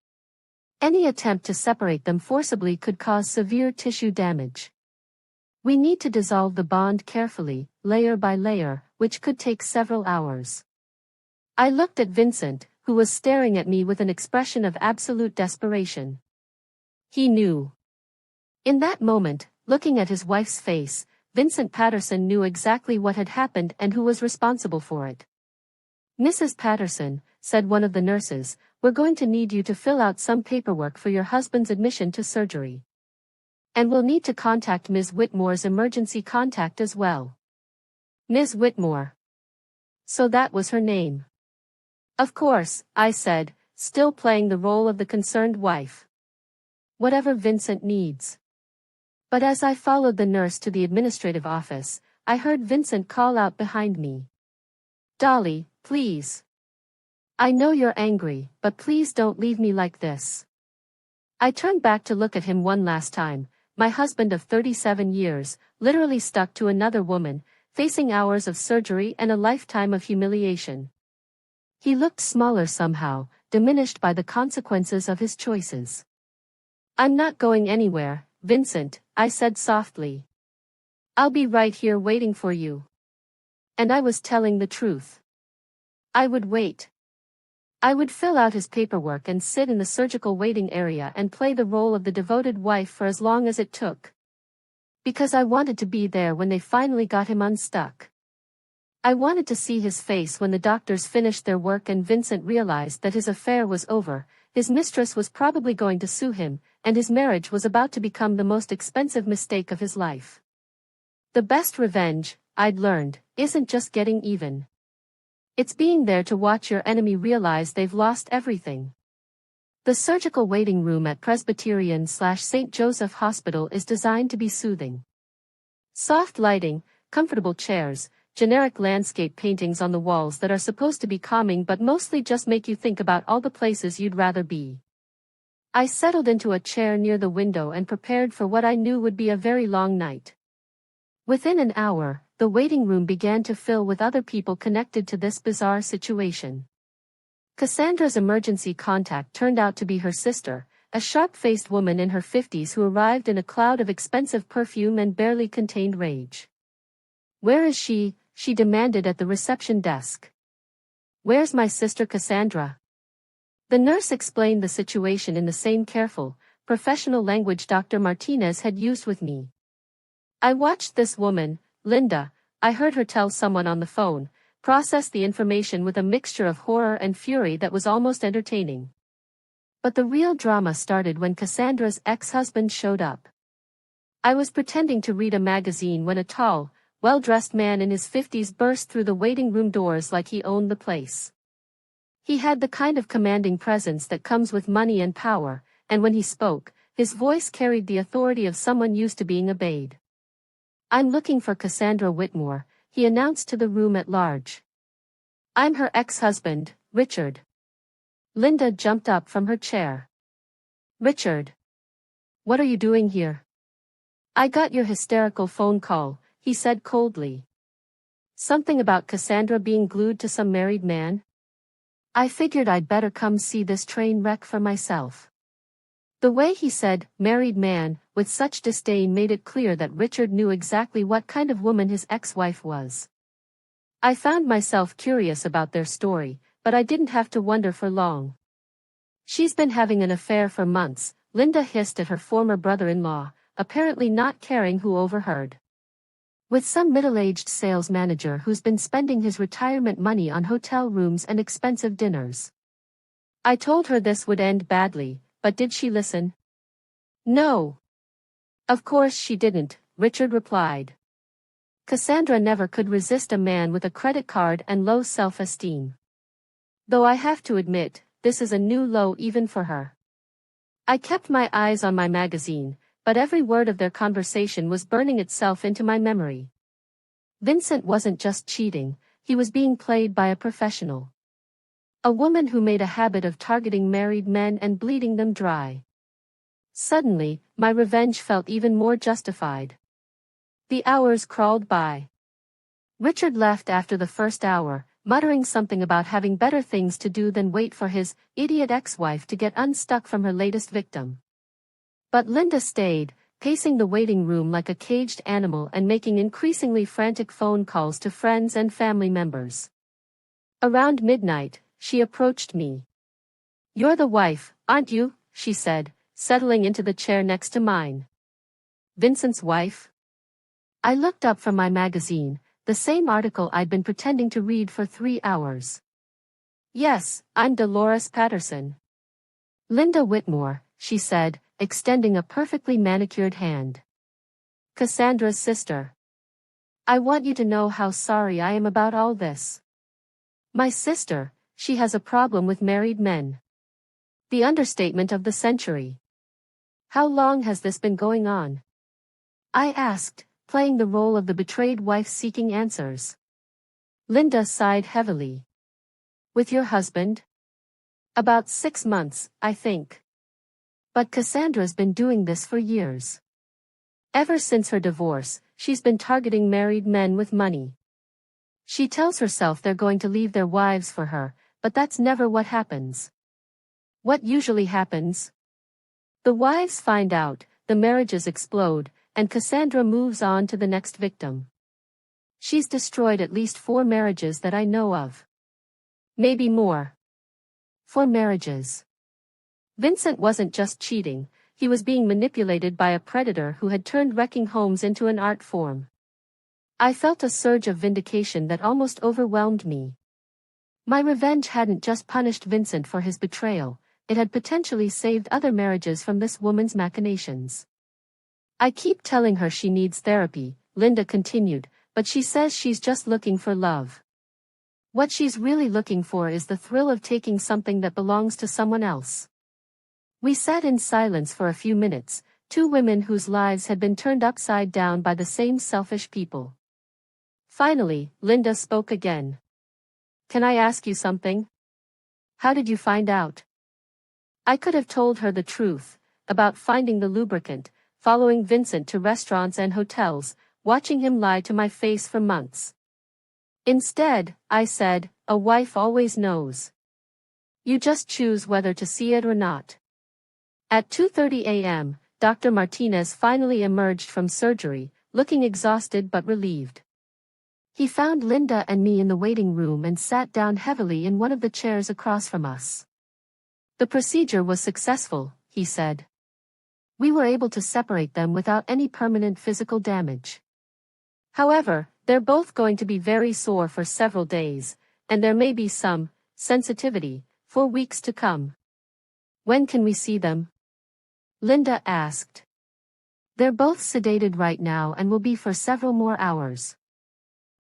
Any attempt to separate them forcibly could cause severe tissue damage. We need to dissolve the bond carefully, layer by layer, which could take several hours." I looked at Vincent, who was staring at me with an expression of absolute desperation. He knew. In that moment, looking at his wife's face, Vincent Patterson knew exactly what had happened and who was responsible for it. "Mrs. Patterson," said one of the nurses, "we're going to need you to fill out some paperwork for your husband's admission to surgery. And we'll need to contact Ms. Whitmore's emergency contact as well." Ms. Whitmore. So that was her name. "Of course," I said, still playing the role of the concerned wife. "Whatever Vincent needs." But as I followed the nurse to the administrative office, I heard Vincent call out behind me. "Dolly, please. I know you're angry, but please don't leave me like this." I turned back to look at him one last time, my husband of 37 years, literally stuck to another woman, facing hours of surgery and a lifetime of humiliation. He looked smaller somehow, diminished by the consequences of his choices. "I'm not going anywhere, Vincent," I said softly. "I'll be right here waiting for you." And I was telling the truth. I would wait. I would fill out his paperwork and sit in the surgical waiting area and play the role of the devoted wife for as long as it took. Because I wanted to be there when they finally got him unstuck. I wanted to see his face when the doctors finished their work and Vincent realized that his affair was over, his mistress was probably going to sue him, and his marriage was about to become the most expensive mistake of his life. The best revenge, I'd learned, isn't just getting even. It's being there to watch your enemy realize they've lost everything. The surgical waiting room at Presbyterian/St. Joseph Hospital is designed to be soothing. Soft lighting, comfortable chairs, generic landscape paintings on the walls that are supposed to be calming but mostly just make you think about all the places you'd rather be. I settled into a chair near the window and prepared for what I knew would be a very long night. Within an hour, the waiting room began to fill with other people connected to this bizarre situation. Cassandra's emergency contact turned out to be her sister, a sharp-faced woman in her 50s who arrived in a cloud of expensive perfume and barely contained rage. "Where is she?" she demanded at the reception desk. "Where's my sister Cassandra?" The nurse explained the situation in the same careful, professional language Dr. Martinez had used with me. I watched this woman, Linda, I heard her tell someone on the phone, process the information with a mixture of horror and fury that was almost entertaining. But the real drama started when Cassandra's ex-husband showed up. I was pretending to read a magazine when a tall, well-dressed man in his 50s burst through the waiting room doors like he owned the place. He had the kind of commanding presence that comes with money and power, and when he spoke, his voice carried the authority of someone used to being obeyed. "I'm looking for Cassandra Whitmore," he announced to the room at large. "I'm her ex-husband, Richard." Linda jumped up from her chair. "Richard? What are you doing here?" "I got your hysterical phone call," he said coldly. "Something about Cassandra being glued to some married man? I figured I'd better come see this train wreck for myself." The way he said, "married man," with such disdain made it clear that Richard knew exactly what kind of woman his ex-wife was. I found myself curious about their story, but I didn't have to wonder for long. "She's been having an affair for months," Linda hissed at her former brother-in-law, apparently not caring who overheard. "With some middle-aged sales manager who's been spending his retirement money on hotel rooms and expensive dinners. I told her this would end badly, but did she listen?" "No. Of course she didn't," Richard replied. "Cassandra never could resist a man with a credit card and low self-esteem. Though I have to admit, this is a new low even for her." I kept my eyes on my magazine, but every word of their conversation was burning itself into my memory. Vincent wasn't just cheating, he was being played by a professional. A woman who made a habit of targeting married men and bleeding them dry. Suddenly, my revenge felt even more justified. The hours crawled by. Richard left after the first hour, muttering something about having better things to do than wait for his idiot ex-wife to get unstuck from her latest victim. But Linda stayed, pacing the waiting room like a caged animal and making increasingly frantic phone calls to friends and family members. Around midnight, she approached me. "You're the wife, aren't you?" she said, settling into the chair next to mine. "Vincent's wife?" I looked up from my magazine, the same article I'd been pretending to read for 3 hours. "Yes, I'm Dolores Patterson." "Linda Whitmore," she said, extending a perfectly manicured hand. "Cassandra's sister. I want you to know how sorry I am about all this." "My sister, she has a problem with married men." The understatement of the century. "How long has this been going on?" I asked, playing the role of the betrayed wife seeking answers. Linda sighed heavily. "With your husband?" "About 6 months, I think. But Cassandra's been doing this for years. Ever since her divorce, she's been targeting married men with money. She tells herself they're going to leave their wives for her, but that's never what happens." "What usually happens?" "The wives find out, the marriages explode, and Cassandra moves on to the next victim. She's destroyed at least 4 marriages that I know of. Maybe more." For marriages. Vincent wasn't just cheating, he was being manipulated by a predator who had turned wrecking homes into an art form. I felt a surge of vindication that almost overwhelmed me. My revenge hadn't just punished Vincent for his betrayal, it had potentially saved other marriages from this woman's machinations. I keep telling her she needs therapy, Linda continued, but she says she's just looking for love. What she's really looking for is the thrill of taking something that belongs to someone else. We sat in silence for a few minutes, two women whose lives had been turned upside down by the same selfish people. Finally, Linda spoke again. Can I ask you something? How did you find out? I could have told her the truth, about finding the lubricant, following Vincent to restaurants and hotels, watching him lie to my face for months. Instead, I said, a wife always knows. You just choose whether to see it or not. At 2:30 a.m., Dr. Martinez finally emerged from surgery, looking exhausted but relieved. He found Linda and me in the waiting room and sat down heavily in one of the chairs across from us. The procedure was successful, he said. We were able to separate them without any permanent physical damage. However, they're both going to be very sore for several days, and there may be some sensitivity for weeks to come. When can we see them? Linda asked. They're both sedated right now and will be for several more hours.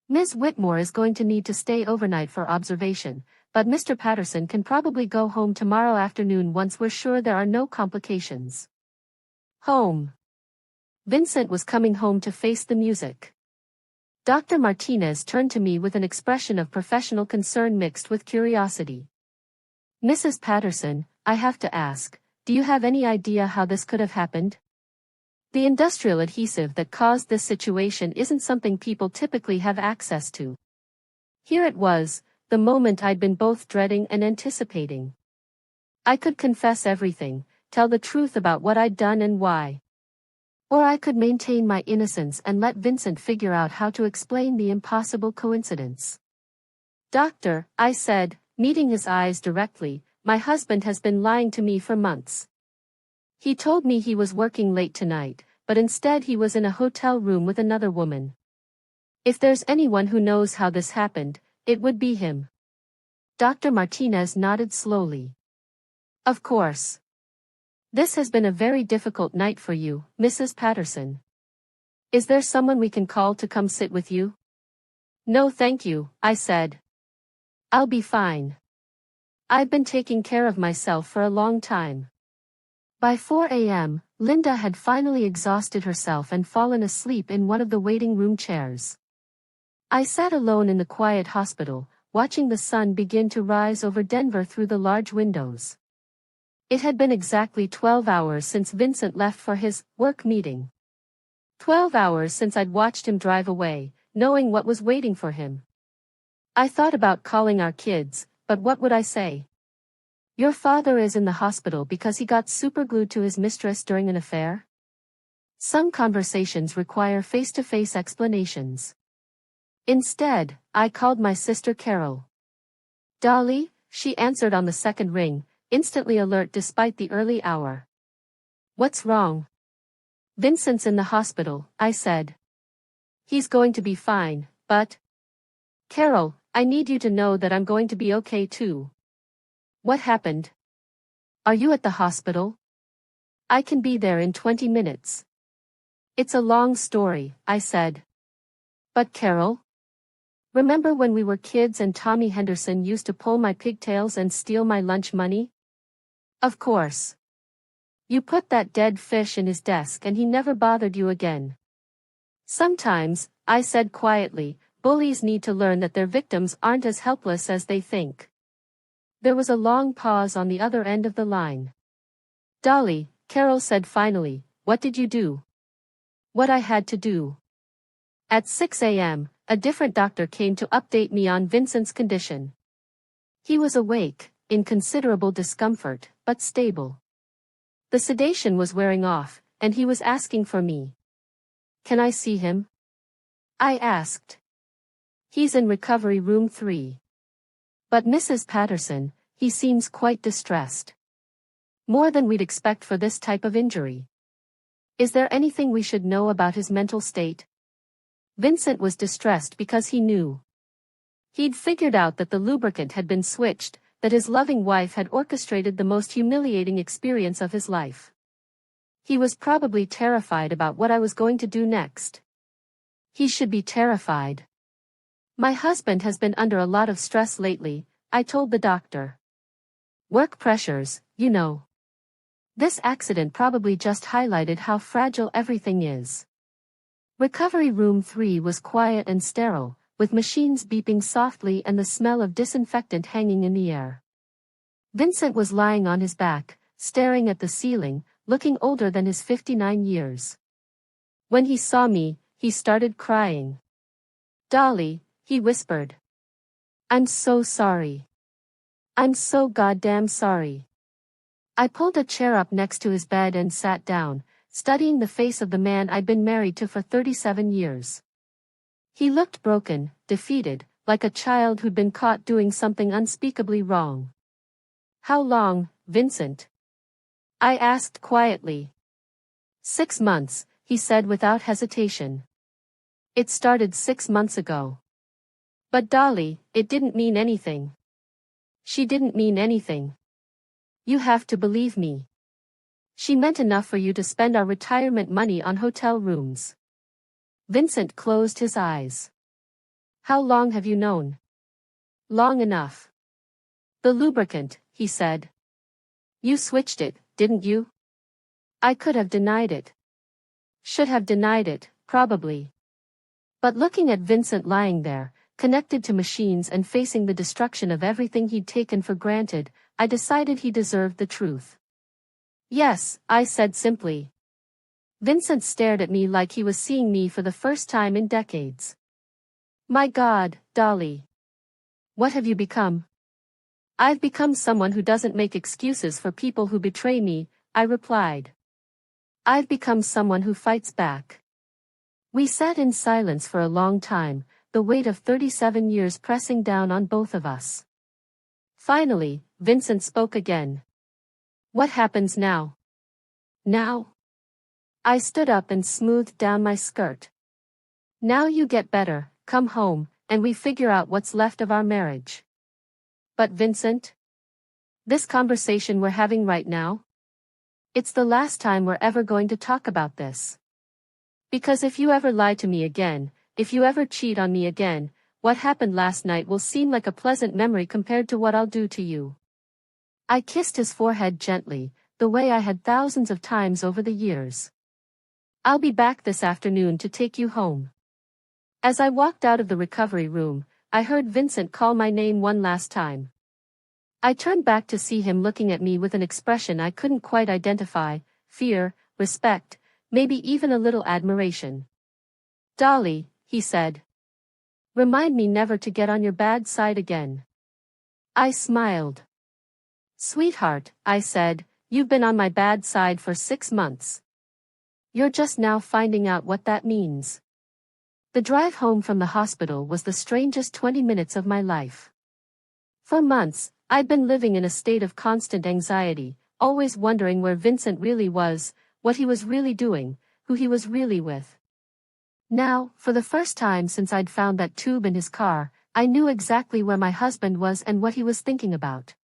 Ms. Whitmore is going to need to stay overnight for observation, but Mr. Patterson can probably go home tomorrow afternoon once we're sure there are no complications. Home. Vincent was coming home to face the music. Dr. Martinez turned to me with an expression of professional concern mixed with curiosity. Mrs. Patterson, I have to ask, do you have any idea how this could have happened? The industrial adhesive that caused this situation isn't something people typically have access to. Here it was, the moment I'd been both dreading and anticipating. I could confess everything, tell the truth about what I'd done and why. Or I could maintain my innocence and let Vincent figure out how to explain the impossible coincidence. Doctor, I said, meeting his eyes directly, my husband has been lying to me for months. He told me he was working late tonight, but instead he was in a hotel room with another woman. If there's anyone who knows how this happened, it would be him. Dr. Martinez nodded slowly. Of course. This has been a very difficult night for you, Mrs. Patterson. Is there someone we can call to come sit with you? No thank you, I said. I'll be fine. I've been taking care of myself for a long time. By 4 a.m., Linda had finally exhausted herself and fallen asleep in one of the waiting room chairs. I sat alone in the quiet hospital, watching the sun begin to rise over Denver through the large windows. It had been exactly 12 hours since Vincent left for his work meeting. 12 hours since I'd watched him drive away, knowing what was waiting for him. I thought about calling our kids, but what would I say? Your father is in the hospital because he got superglued to his mistress during an affair? Some conversations require face-to-face explanations. Instead, I called my sister Carol. Dolly, she answered on the second ring, instantly alert despite the early hour. What's wrong? Vincent's in the hospital, I said. He's going to be fine, but... Carol, I need you to know that I'm going to be okay too. What happened? Are you at the hospital? I can be there in 20 minutes. It's a long story, I said. But Carol? Remember when we were kids and Tommy Henderson used to pull my pigtails and steal my lunch money? Of course. You put that dead fish in his desk and he never bothered you again. Sometimes, I said quietly, bullies need to learn that their victims aren't as helpless as they think. There was a long pause on the other end of the line. Dolly, Carol said finally, what did you do? What I had to do. At 6 a.m., a different doctor came to update me on Vincent's condition. He was awake, in considerable discomfort, but stable. The sedation was wearing off, and he was asking for me. Can I see him? I asked. He's in recovery room 3. But Mrs. Patterson, he seems quite distressed. More than we'd expect for this type of injury. Is there anything we should know about his mental state? Vincent was distressed because he knew. He'd figured out that the lubricant had been switched, that his loving wife had orchestrated the most humiliating experience of his life. He was probably terrified about what I was going to do next. He should be terrified. My husband has been under a lot of stress lately, I told the doctor. Work pressures, you know. This accident probably just highlighted how fragile everything is. Recovery room 3 was quiet and sterile, with machines beeping softly and the smell of disinfectant hanging in the air. Vincent was lying on his back, staring at the ceiling, looking older than his 59 years. When he saw me, he started crying. "Dolly," he whispered. "I'm so sorry. I'm so goddamn sorry." I pulled a chair up next to his bed and sat down, studying the face of the man I'd been married to for 37 years. He looked broken, defeated, like a child who'd been caught doing something unspeakably wrong. "How long, Vincent?" I asked quietly. 6 months, he said without hesitation. "It started 6 months ago." "But Dolly, it didn't mean anything." "She didn't mean anything. You have to believe me. She meant enough for you to spend our retirement money on hotel rooms." Vincent closed his eyes. "How long have you known?" "Long enough." "The lubricant," he said. "You switched it, didn't you?" I could have denied it. Should have denied it, probably. But looking at Vincent lying there, connected to machines and facing the destruction of everything he'd taken for granted, I decided he deserved the truth. "Yes," I said simply. Vincent stared at me like he was seeing me for the first time in decades. "My God, Dolly. What have you become?" "I've become someone who doesn't make excuses for people who betray me," I replied. "I've become someone who fights back." We sat in silence for a long time, the weight of 37 years pressing down on both of us. Finally, Vincent spoke again. "What happens now?" "Now?" I stood up and smoothed down my skirt. "Now you get better, come home, and we figure out what's left of our marriage." "But Vincent? This conversation we're having right now? It's the last time we're ever going to talk about this. Because if you ever lie to me again, if you ever cheat on me again, what happened last night will seem like a pleasant memory compared to what I'll do to you." I kissed his forehead gently, the way I had thousands of times over the years. "I'll be back this afternoon to take you home." As I walked out of the recovery room, I heard Vincent call my name one last time. I turned back to see him looking at me with an expression I couldn't quite identify: fear, respect, maybe even a little admiration. "Dolly," he said. "Remind me never to get on your bad side again." I smiled. "Sweetheart," I said, "you've been on my bad side for 6 months. You're just now finding out what that means." The drive home from the hospital was the strangest 20 minutes of my life. For months, I'd been living in a state of constant anxiety, always wondering where Vincent really was, what he was really doing, who he was really with. Now, for the first time since I'd found that tube in his car, I knew exactly where my husband was and what he was thinking about.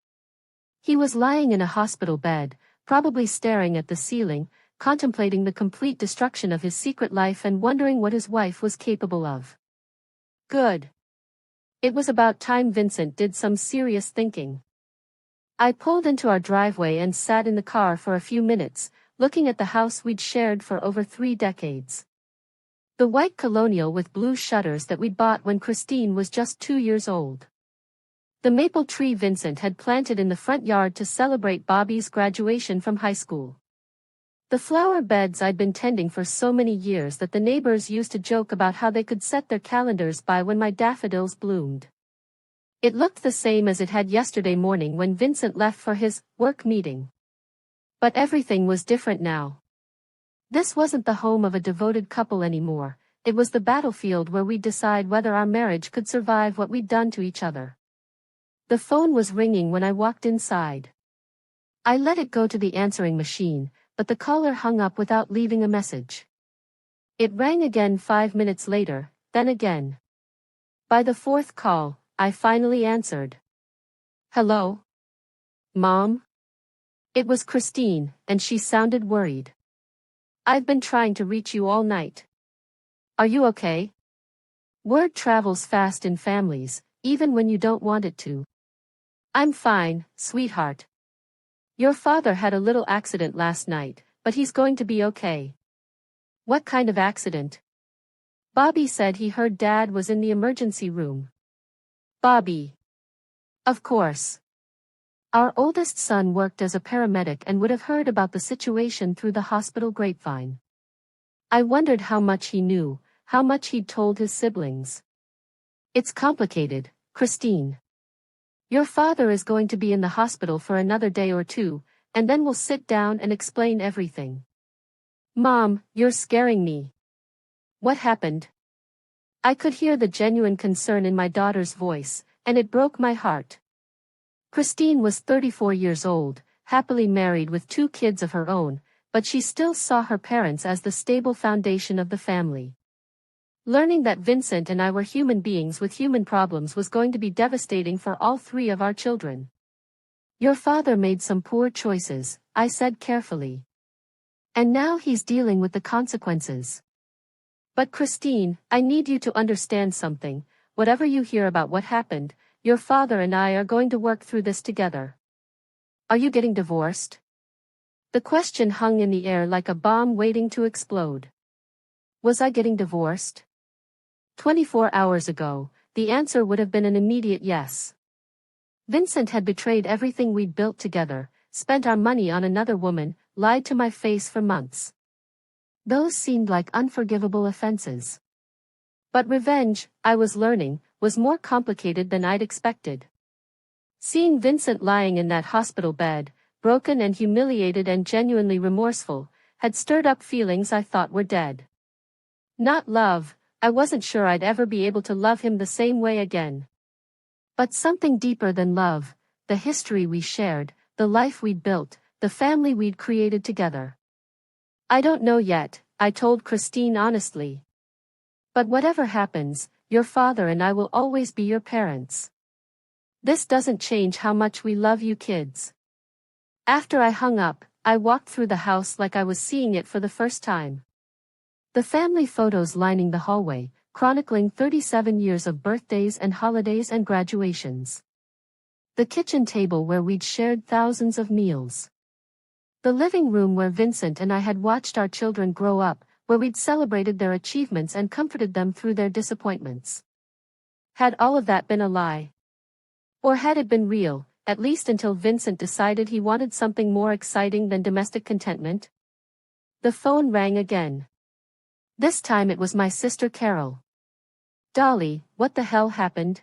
He was lying in a hospital bed, probably staring at the ceiling, contemplating the complete destruction of his secret life and wondering what his wife was capable of. Good. It was about time Vincent did some serious thinking. I pulled into our driveway and sat in the car for a few minutes, looking at the house we'd shared for over 3 decades. The white colonial with blue shutters that we'd bought when Christine was just 2 years old. The maple tree Vincent had planted in the front yard to celebrate Bobby's graduation from high school. The flower beds I'd been tending for so many years that the neighbors used to joke about how they could set their calendars by when my daffodils bloomed. It looked the same as it had yesterday morning when Vincent left for his work meeting. But everything was different now. This wasn't the home of a devoted couple anymore, it was the battlefield where we'd decide whether our marriage could survive what we'd done to each other. The phone was ringing when I walked inside. I let it go to the answering machine, but the caller hung up without leaving a message. It rang again 5 minutes later, then again. By the fourth call, I finally answered. Hello? Mom? It was Christine, and she sounded worried. I've been trying to reach you all night. Are you okay? Word travels fast in families, even when you don't want it to. I'm fine, sweetheart. Your father had a little accident last night, but he's going to be okay. What kind of accident? Bobby said he heard Dad was in the emergency room. Bobby. Of course. Our oldest son worked as a paramedic and would have heard about the situation through the hospital grapevine. I wondered how much he knew, how much he'd told his siblings. It's complicated, Christine. Your father is going to be in the hospital for another day or two, and then we'll sit down and explain everything. Mom, you're scaring me. What happened? I could hear the genuine concern in my daughter's voice, and it broke my heart. Christine was 34 years old, happily married with 2 kids of her own, but she still saw her parents as the stable foundation of the family. Learning that Vincent and I were human beings with human problems was going to be devastating for all 3 of our children. Your father made some poor choices, I said carefully. And now he's dealing with the consequences. But Christine, I need you to understand something. Whatever you hear about what happened, your father and I are going to work through this together. Are you getting divorced? The question hung in the air like a bomb waiting to explode. Was I getting divorced? 24 hours ago, the answer would have been an immediate yes. Vincent had betrayed everything we'd built together, spent our money on another woman, lied to my face for months. Those seemed like unforgivable offenses. But revenge, I was learning, was more complicated than I'd expected. Seeing Vincent lying in that hospital bed, broken and humiliated and genuinely remorseful, had stirred up feelings I thought were dead. Not love, I wasn't sure I'd ever be able to love him the same way again. But something deeper than love, the history we shared, the life we'd built, the family we'd created together. I don't know yet, I told Christine honestly. But whatever happens, your father and I will always be your parents. This doesn't change how much we love you kids. After I hung up, I walked through the house like I was seeing it for the first time. The family photos lining the hallway, chronicling 37 years of birthdays and holidays and graduations. The kitchen table where we'd shared thousands of meals. The living room where Vincent and I had watched our children grow up, where we'd celebrated their achievements and comforted them through their disappointments. Had all of that been a lie? Or had it been real, at least until Vincent decided he wanted something more exciting than domestic contentment? The phone rang again. This time it was my sister Carol. Dolly, what the hell happened?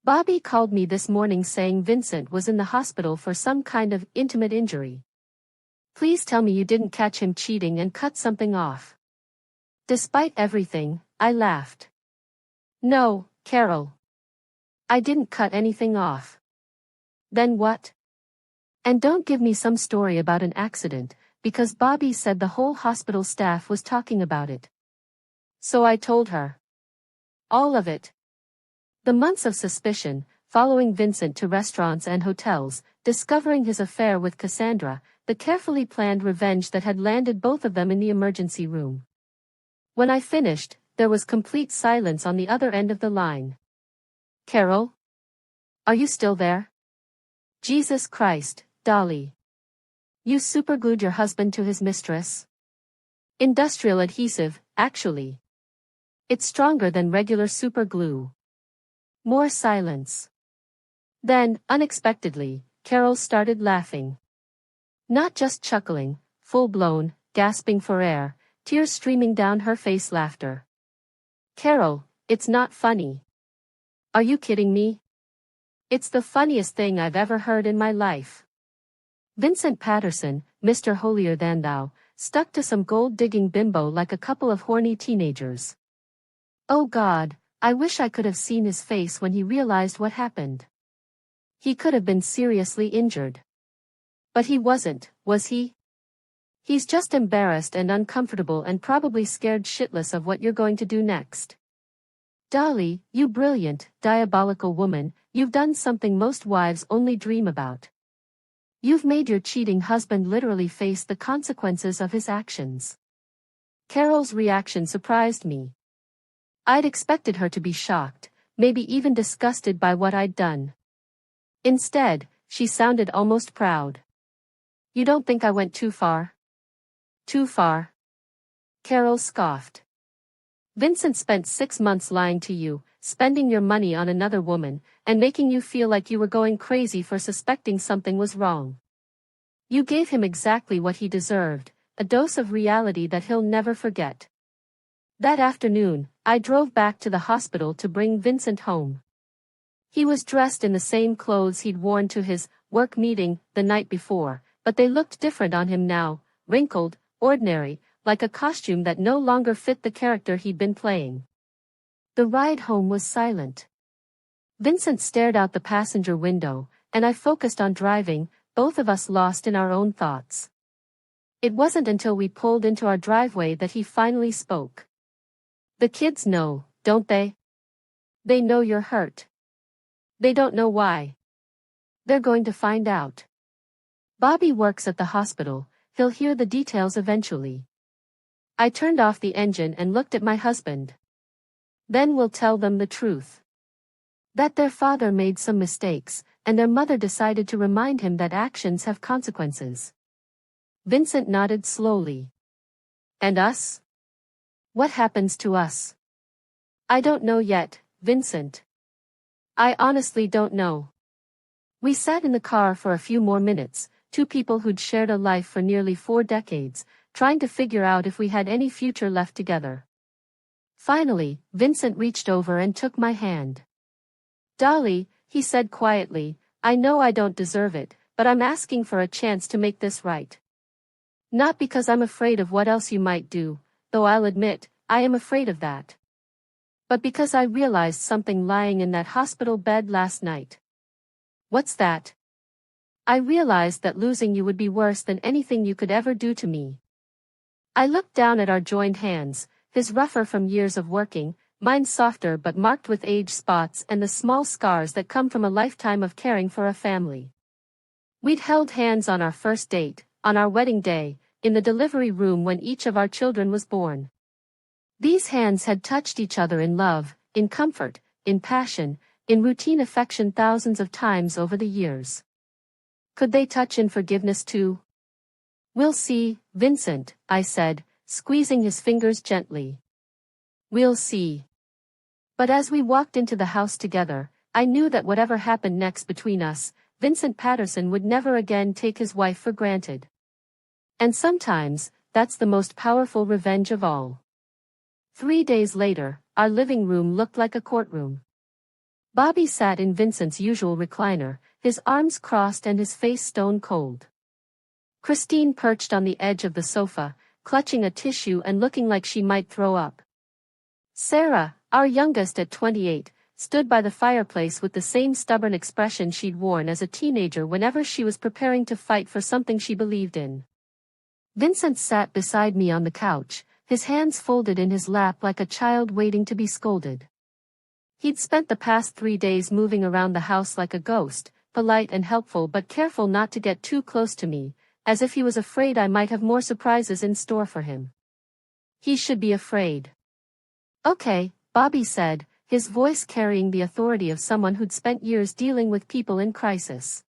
Bobby called me this morning saying Vincent was in the hospital for some kind of intimate injury. Please tell me you didn't catch him cheating and cut something off. Despite everything, I laughed. No, Carol. I didn't cut anything off. Then what? And don't give me some story about an accident, because Bobby said the whole hospital staff was talking about it. So I told her. All of it. The months of suspicion, following Vincent to restaurants and hotels, discovering his affair with Cassandra, the carefully planned revenge that had landed both of them in the emergency room. When I finished, there was complete silence on the other end of the line. Carol? Are you still there? Jesus Christ, Dolly. You superglued your husband to his mistress? Industrial adhesive, actually. It's stronger than regular super glue. More silence. Then, unexpectedly, Carol started laughing. Not just chuckling, full-blown, gasping for air, tears streaming down her face laughter. Carol, it's not funny. Are you kidding me? It's the funniest thing I've ever heard in my life. Vincent Patterson, Mr. Holier Than Thou, stuck to some gold-digging bimbo like a couple of horny teenagers. Oh God, I wish I could have seen his face when he realized what happened. He could have been seriously injured. But he wasn't, was he? He's just embarrassed and uncomfortable and probably scared shitless of what you're going to do next. Dolly, you brilliant, diabolical woman, you've done something most wives only dream about. You've made your cheating husband literally face the consequences of his actions. Carol's reaction surprised me. I'd expected her to be shocked, maybe even disgusted by what I'd done. Instead, she sounded almost proud. You don't think I went too far? Too far? Carol scoffed. Vincent spent 6 months lying to you, spending your money on another woman, and making you feel like you were going crazy for suspecting something was wrong. You gave him exactly what he deserved, a dose of reality that he'll never forget. That afternoon, I drove back to the hospital to bring Vincent home. He was dressed in the same clothes he'd worn to his work meeting the night before, but they looked different on him now, wrinkled, ordinary, like a costume that no longer fit the character he'd been playing. The ride home was silent. Vincent stared out the passenger window, and I focused on driving, both of us lost in our own thoughts. It wasn't until we pulled into our driveway that he finally spoke. The kids know, don't they? They know you're hurt. They don't know why. They're going to find out. Bobby works at the hospital, he'll hear the details eventually. I turned off the engine and looked at my husband. Then we'll tell them the truth. That their father made some mistakes, and their mother decided to remind him that actions have consequences. Vincent nodded slowly. And us? What happens to us? I don't know yet, Vincent. I honestly don't know. We sat in the car for a few more minutes, two people who'd shared a life for nearly 4 decades, trying to figure out if we had any future left together. Finally, Vincent reached over and took my hand. Dolly, he said quietly, I know I don't deserve it, but I'm asking for a chance to make this right. Not because I'm afraid of what else you might do, though I'll admit, I am afraid of that. But because I realized something lying in that hospital bed last night. What's that? I realized that losing you would be worse than anything you could ever do to me. I looked down at our joined hands, his rougher from years of working, mine softer but marked with age spots and the small scars that come from a lifetime of caring for a family. We'd held hands on our first date, on our wedding day, in the delivery room when each of our children was born. These hands had touched each other in love, in comfort, in passion, in routine affection thousands of times over the years. Could they touch in forgiveness too? We'll see, Vincent, I said, squeezing his fingers gently. We'll see. But as we walked into the house together, I knew that whatever happened next between us, Vincent Patterson would never again take his wife for granted. And sometimes, that's the most powerful revenge of all. 3 days later, our living room looked like a courtroom. Bobby sat in Vincent's usual recliner, his arms crossed and his face stone cold. Christine perched on the edge of the sofa, clutching a tissue and looking like she might throw up. Sarah, our youngest at 28, stood by the fireplace with the same stubborn expression she'd worn as a teenager whenever she was preparing to fight for something she believed in. Vincent sat beside me on the couch, his hands folded in his lap like a child waiting to be scolded. He'd spent the past 3 days moving around the house like a ghost, polite and helpful but careful not to get too close to me, as if he was afraid I might have more surprises in store for him. He should be afraid. Okay, Bobby said, his voice carrying the authority of someone who'd spent years dealing with people in crisis.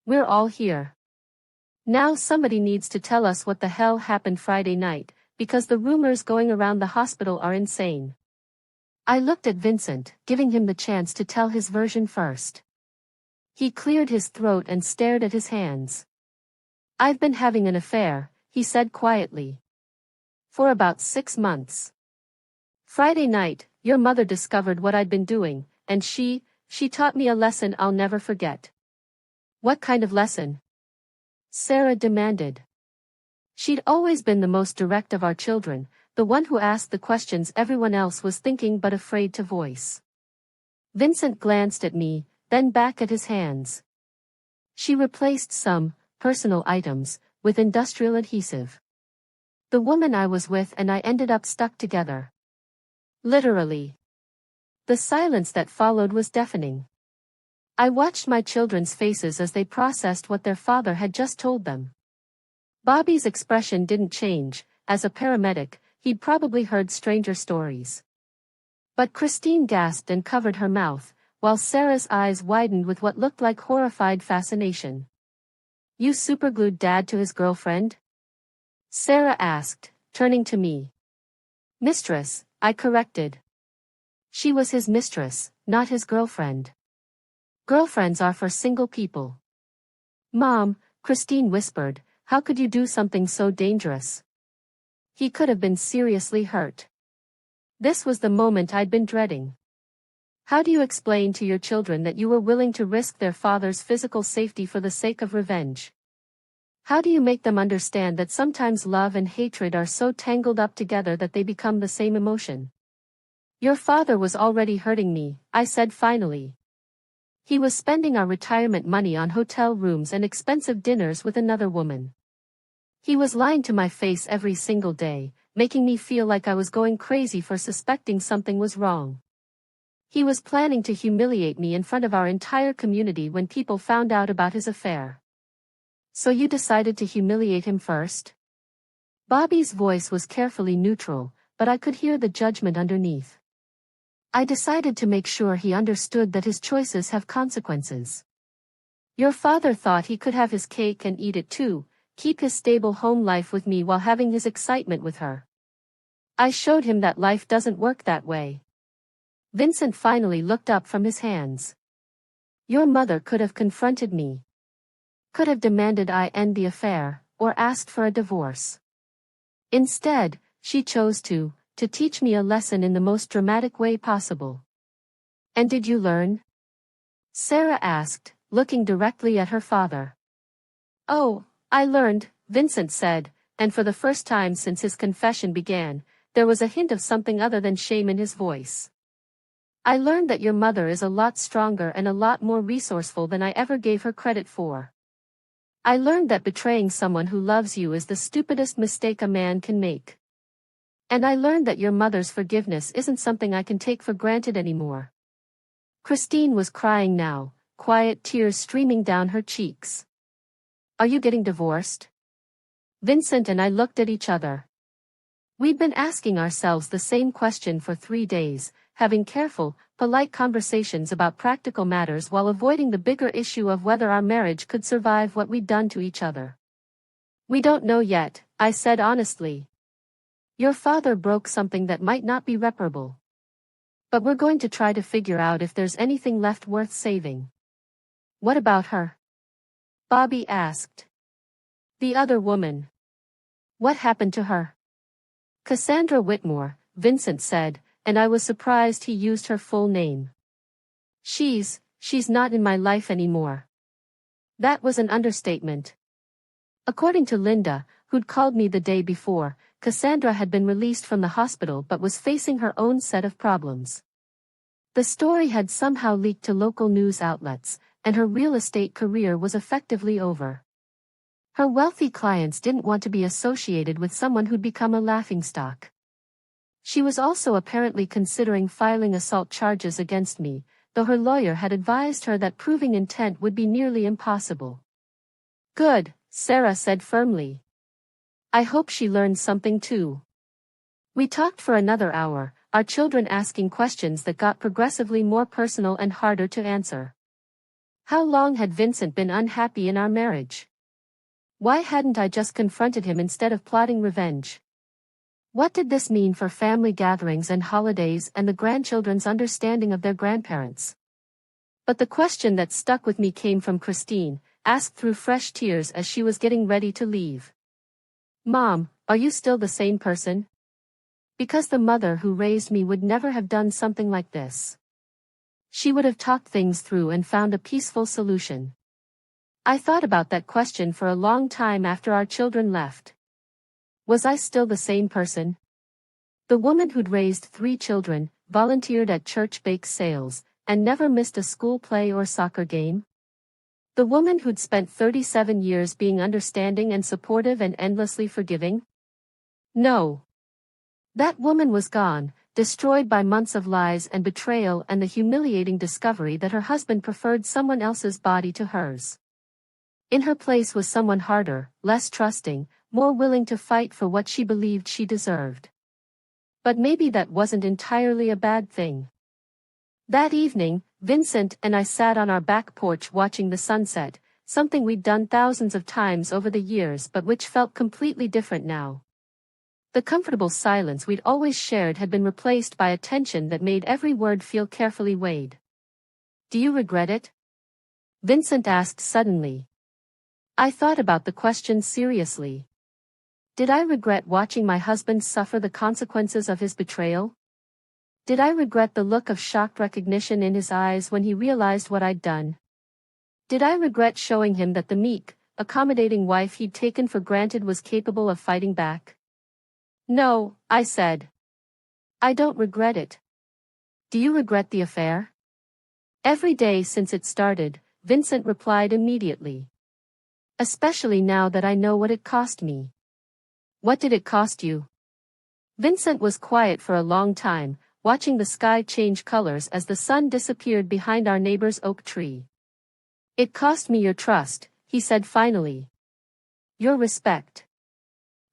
We're all here. Now somebody needs to tell us what the hell happened Friday night, because the rumors going around the hospital are insane. I looked at Vincent, giving him the chance to tell his version first. He cleared his throat and stared at his hands. I've been having an affair, he said quietly. For about 6 months. Friday night, your mother discovered what I'd been doing, and she taught me a lesson I'll never forget. What kind of lesson? Sarah demanded. She'd always been the most direct of our children, the one who asked the questions everyone else was thinking but afraid to voice. Vincent glanced at me, then back at his hands. She replaced some personal items with industrial adhesive. The woman I was with and I ended up stuck together. Literally. The silence that followed was deafening. I watched my children's faces as they processed what their father had just told them. Bobby's expression didn't change. As a paramedic, he'd probably heard stranger stories. But Christine gasped and covered her mouth, while Sarah's eyes widened with what looked like horrified fascination. "You superglued Dad to his girlfriend?" Sarah asked, turning to me. "Mistress," I corrected. She was his mistress, not his girlfriend. Girlfriends are for single people. "Mom," Christine whispered, "how could you do something so dangerous?" He could have been seriously hurt. This was the moment I'd been dreading. How do you explain to your children that you were willing to risk their father's physical safety for the sake of revenge? How do you make them understand that sometimes love and hatred are so tangled up together that they become the same emotion? "Your father was already hurting me," I said finally. "He was spending our retirement money on hotel rooms and expensive dinners with another woman. He was lying to my face every single day, making me feel like I was going crazy for suspecting something was wrong. He was planning to humiliate me in front of our entire community when people found out about his affair." "So you decided to humiliate him first?" Bobby's voice was carefully neutral, but I could hear the judgment underneath. "I decided to make sure he understood that his choices have consequences. Your father thought he could have his cake and eat it too, keep his stable home life with me while having his excitement with her. I showed him that life doesn't work that way." Vincent finally looked up from his hands. "Your mother could have confronted me. Could have demanded I end the affair, or asked for a divorce. Instead, she chose to teach me a lesson in the most dramatic way possible." "And did you learn?" Sarah asked, looking directly at her father. "Oh, I learned," Vincent said, and for the first time since his confession began, there was a hint of something other than shame in his voice. "I learned that your mother is a lot stronger and a lot more resourceful than I ever gave her credit for. I learned that betraying someone who loves you is the stupidest mistake a man can make. And I learned that your mother's forgiveness isn't something I can take for granted anymore." Christine was crying now, quiet tears streaming down her cheeks. "Are you getting divorced?" Vincent and I looked at each other. We'd been asking ourselves the same question for 3 days, having careful, polite conversations about practical matters while avoiding the bigger issue of whether our marriage could survive what we'd done to each other. "We don't know yet," I said honestly. "Your father broke something that might not be reparable. But we're going to try to figure out if there's anything left worth saving." "What about her?" Bobby asked. "The other woman. What happened to her?" "Cassandra Whitmore," Vincent said, and I was surprised he used her full name. She's not in my life anymore." That was an understatement. According to Linda, who'd called me the day before, Cassandra had been released from the hospital but was facing her own set of problems. The story had somehow leaked to local news outlets, and her real estate career was effectively over. Her wealthy clients didn't want to be associated with someone who'd become a laughingstock. She was also apparently considering filing assault charges against me, though her lawyer had advised her that proving intent would be nearly impossible. "Good," Sarah said firmly. "I hope she learned something too." We talked for another hour, our children asking questions that got progressively more personal and harder to answer. How long had Vincent been unhappy in our marriage? Why hadn't I just confronted him instead of plotting revenge? What did this mean for family gatherings and holidays and the grandchildren's understanding of their grandparents? But the question that stuck with me came from Christine, asked through fresh tears as she was getting ready to leave. "Mom, are you still the same person?" Because the mother who raised me would never have done something like this. She would have talked things through and found a peaceful solution. I thought about that question for a long time after our children left. Was I still the same person? The woman who'd raised 3 children, volunteered at church bake sales, and never missed a school play or soccer game? The woman who'd spent 37 years being understanding and supportive and endlessly forgiving? No. That woman was gone, destroyed by months of lies and betrayal and the humiliating discovery that her husband preferred someone else's body to hers. In her place was someone harder, less trusting, more willing to fight for what she believed she deserved. But maybe that wasn't entirely a bad thing. That evening, Vincent and I sat on our back porch watching the sunset, something we'd done thousands of times over the years but which felt completely different now. The comfortable silence we'd always shared had been replaced by a tension that made every word feel carefully weighed. "Do you regret it?" Vincent asked suddenly. I thought about the question seriously. Did I regret watching my husband suffer the consequences of his betrayal? Did I regret the look of shocked recognition in his eyes when he realized what I'd done? Did I regret showing him that the meek, accommodating wife he'd taken for granted was capable of fighting back? No, I said. I don't regret it. Do you regret the affair? Every day since it started, Vincent replied immediately. Especially now that I know what it cost me. What did it cost you? Vincent was quiet for a long time, watching the sky change colors as the sun disappeared behind our neighbor's oak tree. It cost me your trust, he said finally. Your respect.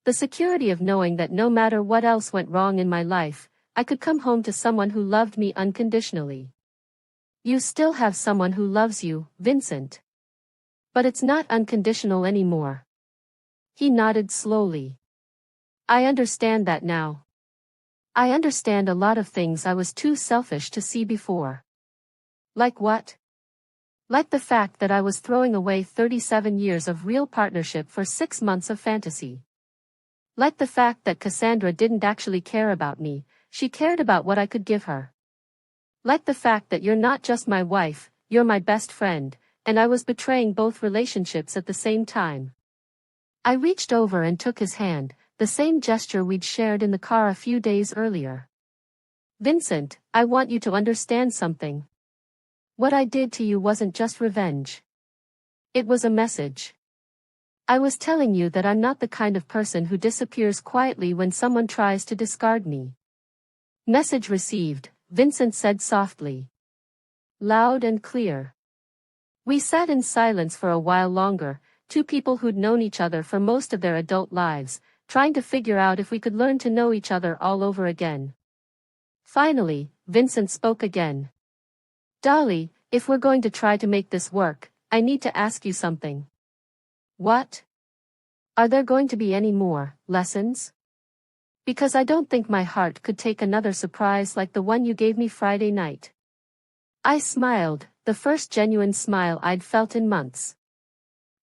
The security of knowing that no matter what else went wrong in my life, I could come home to someone who loved me unconditionally. You still have someone who loves you, Vincent. But it's not unconditional anymore. He nodded slowly. I understand that now. I understand a lot of things I was too selfish to see before. Like what? Like the fact that I was throwing away 37 years of real partnership for 6 months of fantasy. Like the fact that Cassandra didn't actually care about me, she cared about what I could give her. Like the fact that you're not just my wife, you're my best friend, and I was betraying both relationships at the same time. I reached over and took his hand, the same gesture we'd shared in the car a few days earlier. Vincent, I want you to understand something. What I did to you wasn't just revenge. It was a message. I was telling you that I'm not the kind of person who disappears quietly when someone tries to discard me. Message received, Vincent said softly. Loud and clear. We sat in silence for a while longer, two people who'd known each other for most of their adult lives, trying to figure out if we could learn to know each other all over again. Finally, Vincent spoke again. Dolly, if we're going to try to make this work, I need to ask you something. What? Are there going to be any more lessons? Because I don't think my heart could take another surprise like the one you gave me Friday night. I smiled, the first genuine smile I'd felt in months.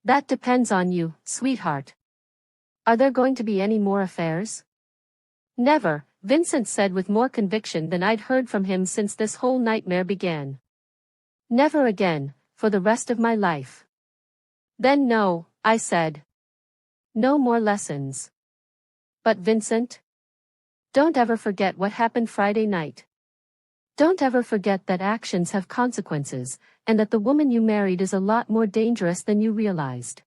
That depends on you, sweetheart. Are there going to be any more affairs? Never, Vincent said with more conviction than I'd heard from him since this whole nightmare began. Never again, for the rest of my life. Then no, I said. No more lessons. But Vincent? Don't ever forget what happened Friday night. Don't ever forget that actions have consequences, and that the woman you married is a lot more dangerous than you realized.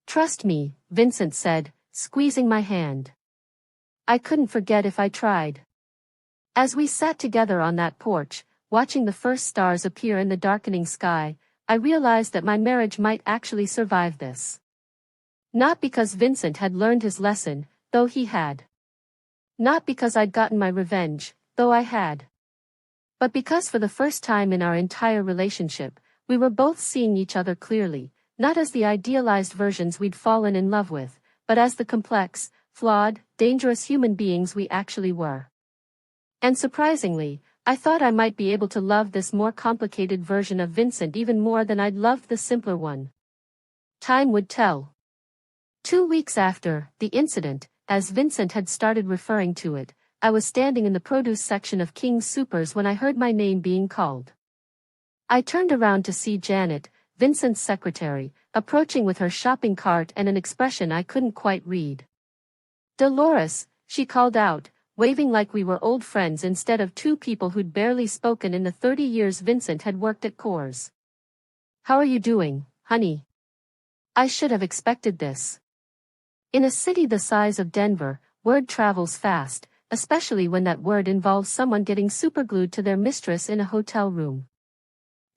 Trust me, Vincent said, squeezing my hand. I couldn't forget if I tried. As we sat together on that porch, watching the first stars appear in the darkening sky, I realized that my marriage might actually survive this. Not because Vincent had learned his lesson, though he had. Not because I'd gotten my revenge, though I had. But because for the first time in our entire relationship, we were both seeing each other clearly, not as the idealized versions we'd fallen in love with, but as the complex, flawed, dangerous human beings we actually were. And surprisingly, I thought I might be able to love this more complicated version of Vincent even more than I'd loved the simpler one. Time would tell. 2 weeks after the incident, as Vincent had started referring to it, I was standing in the produce section of King's Supers when I heard my name being called. I turned around to see Janet, Vincent's secretary, approaching with her shopping cart and an expression I couldn't quite read. Dolores, she called out, waving like we were old friends instead of two people who'd barely spoken in the 30 years Vincent had worked at Coors. "How are you doing, honey? I should have expected this." In a city the size of Denver, word travels fast, especially when that word involves someone getting superglued to their mistress in a hotel room.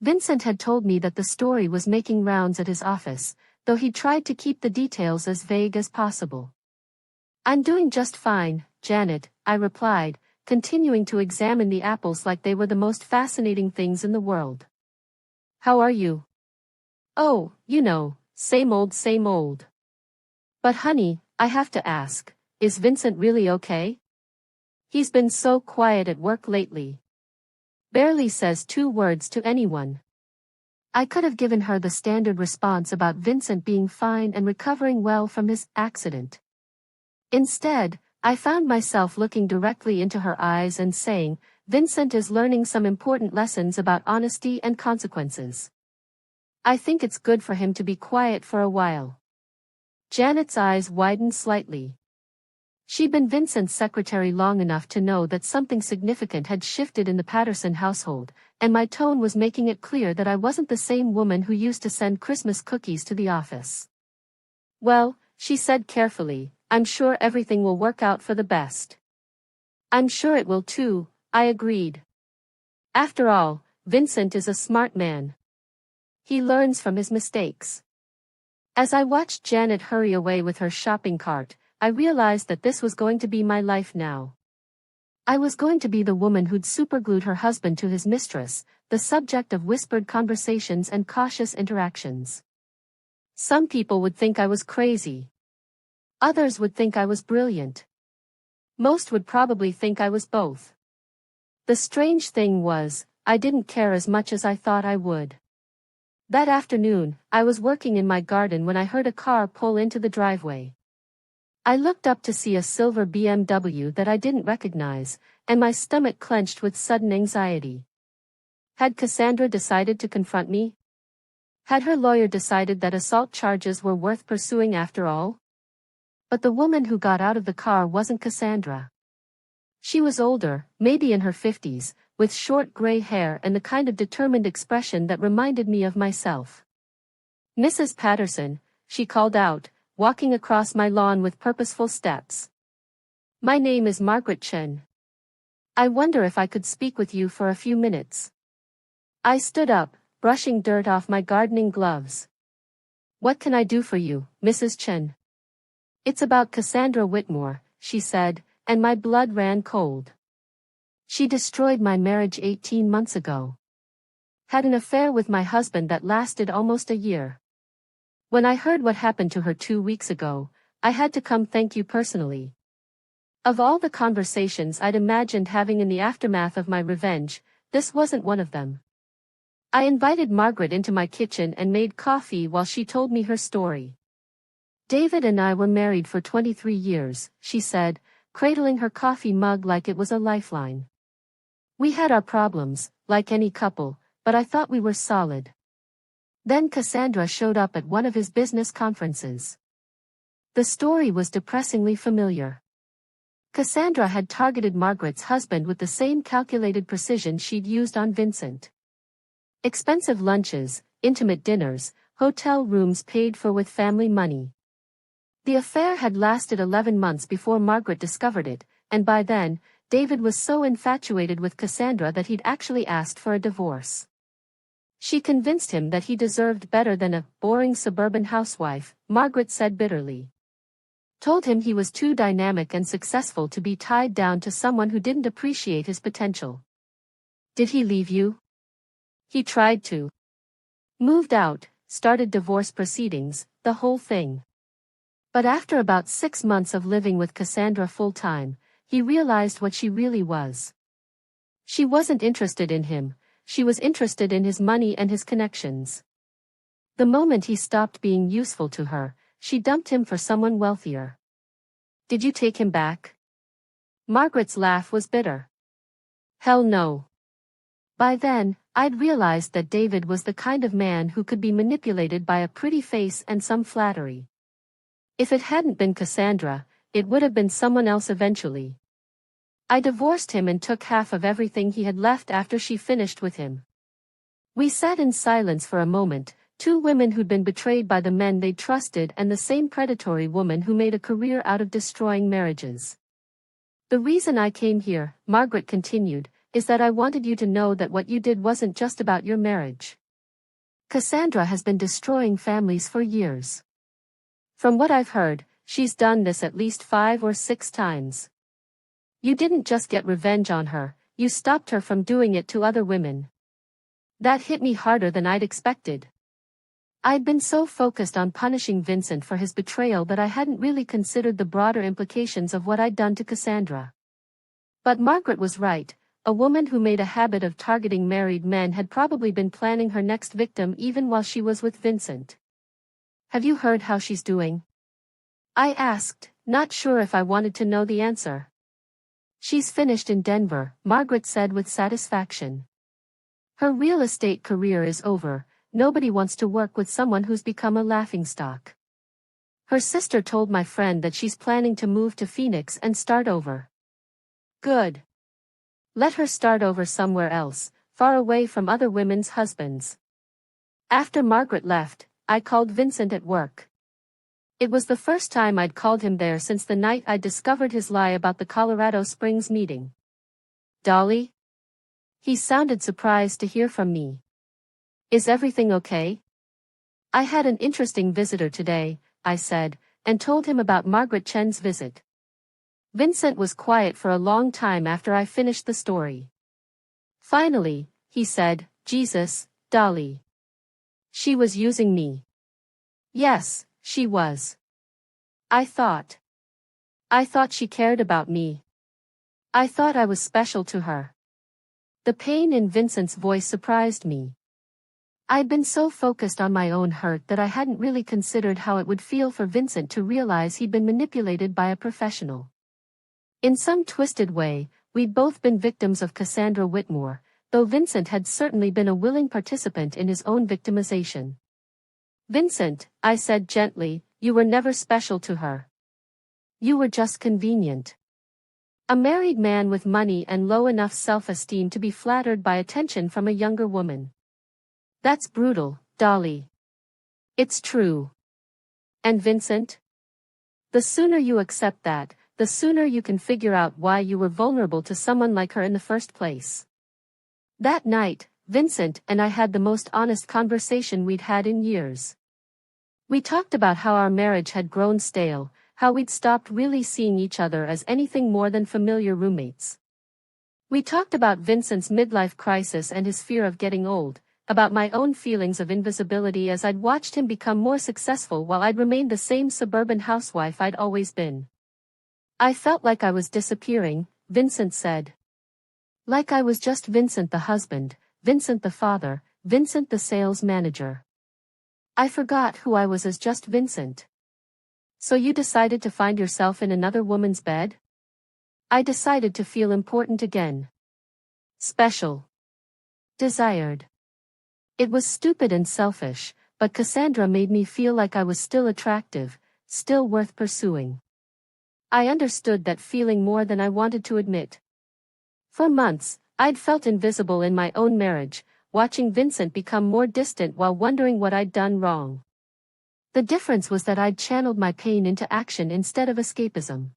Vincent had told me that the story was making rounds at his office, though he tried to keep the details as vague as possible. "I'm doing just fine, Janet," I replied, continuing to examine the apples like they were the most fascinating things in the world. "How are you?" "Oh, you know, same old same old." "But honey, I have to ask, is Vincent really okay? He's been so quiet at work lately. Barely says 2 words to anyone." I could have given her the standard response about Vincent being fine and recovering well from his accident. Instead, I found myself looking directly into her eyes and saying, "Vincent is learning some important lessons about honesty and consequences. I think it's good for him to be quiet for a while." Janet's eyes widened slightly. She'd been Vincent's secretary long enough to know that something significant had shifted in the Patterson household, and my tone was making it clear that I wasn't the same woman who used to send Christmas cookies to the office. "Well," she said carefully, "I'm sure everything will work out for the best." "I'm sure it will too," I agreed. After all, Vincent is a smart man. He learns from his mistakes. As I watched Janet hurry away with her shopping cart, I realized that this was going to be my life now. I was going to be the woman who'd superglued her husband to his mistress, the subject of whispered conversations and cautious interactions. Some people would think I was crazy. Others would think I was brilliant. Most would probably think I was both. The strange thing was, I didn't care as much as I thought I would. That afternoon, I was working in my garden when I heard a car pull into the driveway. I looked up to see a silver BMW that I didn't recognize, and my stomach clenched with sudden anxiety. Had Cassandra decided to confront me? Had her lawyer decided that assault charges were worth pursuing after all? But the woman who got out of the car wasn't Cassandra. She was older, maybe in her 50s, with short gray hair and the kind of determined expression that reminded me of myself. "Mrs. Patterson," she called out, walking across my lawn with purposeful steps. "My name is Margaret Chen. I wonder if I could speak with you for a few minutes." I stood up, brushing dirt off my gardening gloves. "What can I do for you, Mrs. Chen?" "It's about Cassandra Whitmore," she said, and my blood ran cold. "She destroyed my marriage 18 months ago. Had an affair with my husband that lasted almost a year. When I heard what happened to her 2 weeks ago, I had to come thank you personally. Of all the conversations I'd imagined having in the aftermath of my revenge, this wasn't one of them." I invited Margaret into my kitchen and made coffee while she told me her story. "David and I were married for 23 years, she said, cradling her coffee mug like it was a lifeline. "We had our problems, like any couple, but I thought we were solid. Then Cassandra showed up at one of his business conferences." The story was depressingly familiar. Cassandra had targeted Margaret's husband with the same calculated precision she'd used on Vincent. Expensive lunches, intimate dinners, hotel rooms paid for with family money. The affair had lasted 11 months before Margaret discovered it, and by then, David was so infatuated with Cassandra that he'd actually asked for a divorce. She convinced him that he deserved better than a boring suburban housewife, Margaret said bitterly. Told him he was too dynamic and successful to be tied down to someone who didn't appreciate his potential. "Did he leave you?" "He tried to. Moved out, started divorce proceedings, the whole thing. But after about 6 months of living with Cassandra full-time, he realized what she really was. She wasn't interested in him, she was interested in his money and his connections. The moment he stopped being useful to her, she dumped him for someone wealthier." "Did you take him back?" Margaret's laugh was bitter. "Hell no. By then, I'd realized that David was the kind of man who could be manipulated by a pretty face and some flattery. If it hadn't been Cassandra, it would have been someone else eventually. I divorced him and took half of everything he had left after she finished with him. We sat in silence for a moment, two women who'd been betrayed by the men they trusted and the same predatory woman who made a career out of destroying marriages. The reason I came here, Margaret continued, is that I wanted you to know that what you did wasn't just about your marriage. Cassandra has been destroying families for years. From what I've heard, she's done this at least 5 or 6 times. You didn't just get revenge on her, you stopped her from doing it to other women. That hit me harder than I'd expected. I'd been so focused on punishing Vincent for his betrayal that I hadn't really considered the broader implications of what I'd done to Cassandra. But Margaret was right, a woman who made a habit of targeting married men had probably been planning her next victim even while she was with Vincent. Have you heard how she's doing? I asked, not sure if I wanted to know the answer. She's finished in Denver, Margaret said with satisfaction. Her real estate career is over, nobody wants to work with someone who's become a laughingstock. Her sister told my friend that she's planning to move to Phoenix and start over. Good. Let her start over somewhere else, far away from other women's husbands. After Margaret left, I called Vincent at work. It was the first time I'd called him there since the night I discovered his lie about the Colorado Springs meeting. Dolly? He sounded surprised to hear from me. Is everything okay? I had an interesting visitor today, I said, and told him about Margaret Chen's visit. Vincent was quiet for a long time after I finished the story. Finally, he said, Jesus, Dolly. She was using me. Yes, she was. I thought she cared about me. I thought I was special to her. The pain in Vincent's voice surprised me. I'd been so focused on my own hurt that I hadn't really considered how it would feel for Vincent to realize he'd been manipulated by a professional. In some twisted way, we'd both been victims of Cassandra Whitmore, though Vincent had certainly been a willing participant in his own victimization. Vincent, I said gently, you were never special to her. You were just convenient. A married man with money and low enough self-esteem to be flattered by attention from a younger woman. That's brutal, Dolly. It's true. And Vincent? The sooner you accept that, the sooner you can figure out why you were vulnerable to someone like her in the first place. That night, Vincent and I had the most honest conversation we'd had in years. We talked about how our marriage had grown stale, how we'd stopped really seeing each other as anything more than familiar roommates. We talked about Vincent's midlife crisis and his fear of getting old, about my own feelings of invisibility as I'd watched him become more successful while I'd remained the same suburban housewife I'd always been. I felt like I was disappearing, Vincent said. Like I was just Vincent the husband, Vincent the father, Vincent the sales manager. I forgot who I was as just Vincent. So you decided to find yourself in another woman's bed? I decided to feel important again. Special. Desired. It was stupid and selfish, but Cassandra made me feel like I was still attractive, still worth pursuing. I understood that feeling more than I wanted to admit. For months, I'd felt invisible in my own marriage, watching Vincent become more distant while wondering what I'd done wrong. The difference was that I'd channeled my pain into action instead of escapism.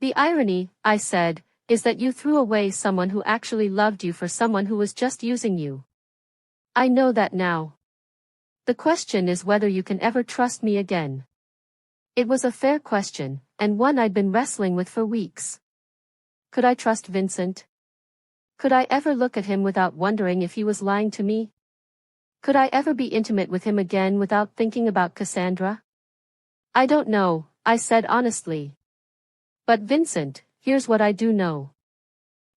The irony, I said, is that you threw away someone who actually loved you for someone who was just using you. I know that now. The question is whether you can ever trust me again. It was a fair question, and one I'd been wrestling with for weeks. Could I trust Vincent? Could I ever look at him without wondering if he was lying to me? Could I ever be intimate with him again without thinking about Cassandra? I don't know, I said honestly. But Vincent, here's what I do know.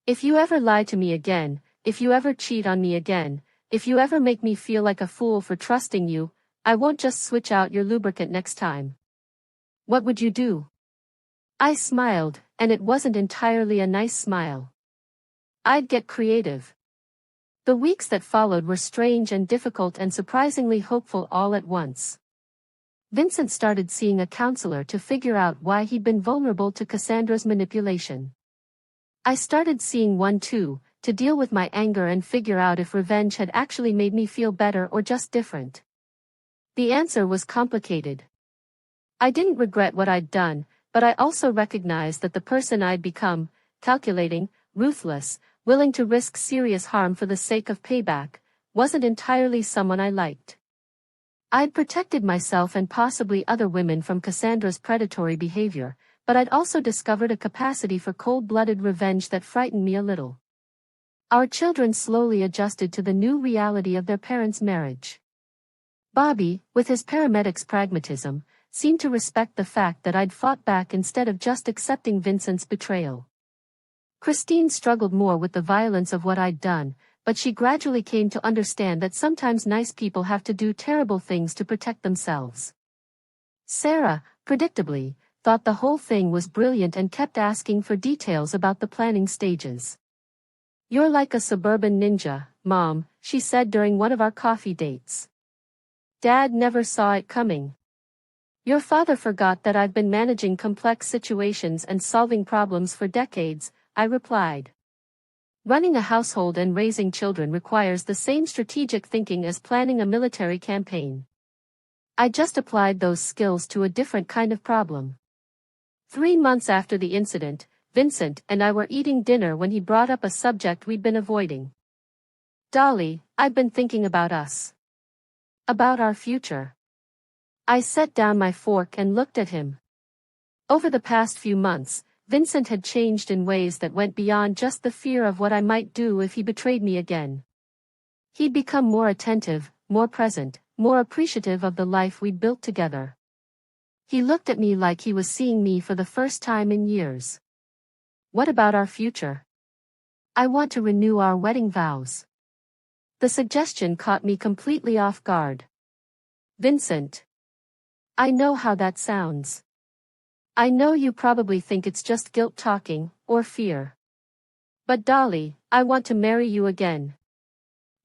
If you ever lie to me again, if you ever cheat on me again, if you ever make me feel like a fool for trusting you, I won't just switch out your lubricant next time. What would you do? I smiled, and it wasn't entirely a nice smile. I'd get creative. The weeks that followed were strange and difficult and surprisingly hopeful all at once. Vincent started seeing a counselor to figure out why he'd been vulnerable to Cassandra's manipulation. I started seeing one too, to deal with my anger and figure out if revenge had actually made me feel better or just different. The answer was complicated. I didn't regret what I'd done, but I also recognized that the person I'd become, calculating, ruthless, willing to risk serious harm for the sake of payback, wasn't entirely someone I liked. I'd protected myself and possibly other women from Cassandra's predatory behavior, but I'd also discovered a capacity for cold-blooded revenge that frightened me a little. Our children slowly adjusted to the new reality of their parents' marriage. Bobby, with his paramedic's pragmatism, seemed to respect the fact that I'd fought back instead of just accepting Vincent's betrayal. Christine struggled more with the violence of what I'd done, but she gradually came to understand that sometimes nice people have to do terrible things to protect themselves. Sarah, predictably, thought the whole thing was brilliant and kept asking for details about the planning stages. "You're like a suburban ninja, Mom," she said during one of our coffee dates. "Dad never saw it coming." "Your father forgot that I've been managing complex situations and solving problems for decades," I replied. "Running a household and raising children requires the same strategic thinking as planning a military campaign. I just applied those skills to a different kind of problem." 3 months after the incident, Vincent and I were eating dinner when he brought up a subject we'd been avoiding. "Dolly, I've been thinking about us. About our future." I set down my fork and looked at him. Over the past few months, Vincent had changed in ways that went beyond just the fear of what I might do if he betrayed me again. He'd become more attentive, more present, more appreciative of the life we'd built together. He looked at me like he was seeing me for the first time in years. "What about our future? I want to renew our wedding vows." The suggestion caught me completely off guard. "Vincent, I know how that sounds. I know you probably think it's just guilt talking, or fear. But Dolly, I want to marry you again.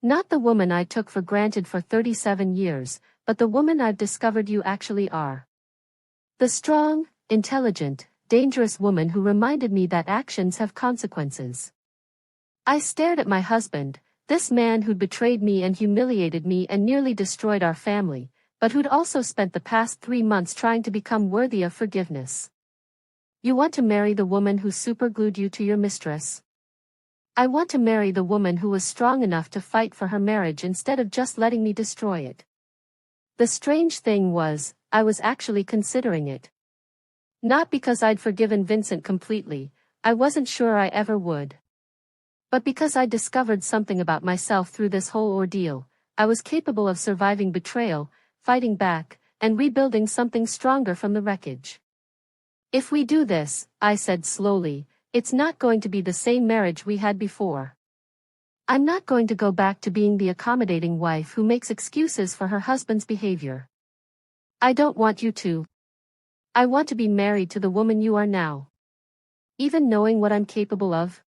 Not the woman I took for granted for 37 years, but the woman I've discovered you actually are. The strong, intelligent, dangerous woman who reminded me that actions have consequences." I stared at my husband, this man who'd betrayed me and humiliated me and nearly destroyed our family, but who'd also spent the past 3 months trying to become worthy of forgiveness. "You want to marry the woman who superglued you to your mistress?" "I want to marry the woman who was strong enough to fight for her marriage instead of just letting me destroy it." The strange thing was, I was actually considering it. Not because I'd forgiven Vincent completely, I wasn't sure I ever would. But because I discovered something about myself through this whole ordeal. I was capable of surviving betrayal, fighting back, and rebuilding something stronger from the wreckage. "If we do this," I said slowly, "it's not going to be the same marriage we had before. I'm not going to go back to being the accommodating wife who makes excuses for her husband's behavior. I don't want you to. I want to be married to the woman you are now. Even knowing what I'm capable of."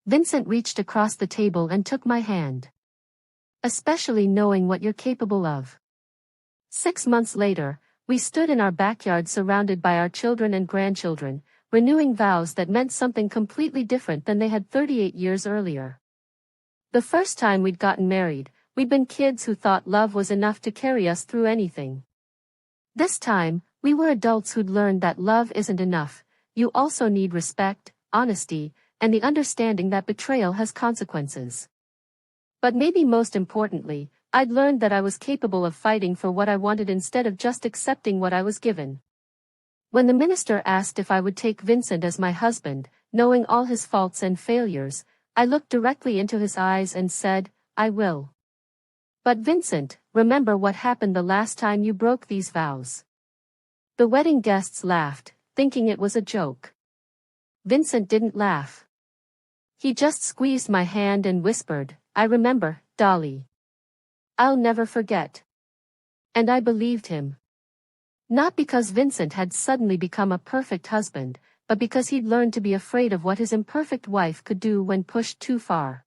Vincent reached across the table and took my hand. "Especially knowing what you're capable of." 6 months later, we stood in our backyard surrounded by our children and grandchildren, renewing vows that meant something completely different than they had 38 years earlier. The first time we'd gotten married, we'd been kids who thought love was enough to carry us through anything. This time, we were adults who'd learned that love isn't enough, you also need respect, honesty, and the understanding that betrayal has consequences. But maybe most importantly, I'd learned that I was capable of fighting for what I wanted instead of just accepting what I was given. When the minister asked if I would take Vincent as my husband, knowing all his faults and failures, I looked directly into his eyes and said, "I will." "But Vincent, remember what happened the last time you broke these vows." The wedding guests laughed, thinking it was a joke. Vincent didn't laugh. He just squeezed my hand and whispered, "I remember, Dolly. I'll never forget." And I believed him. Not because Vincent had suddenly become a perfect husband, but because he'd learned to be afraid of what his imperfect wife could do when pushed too far.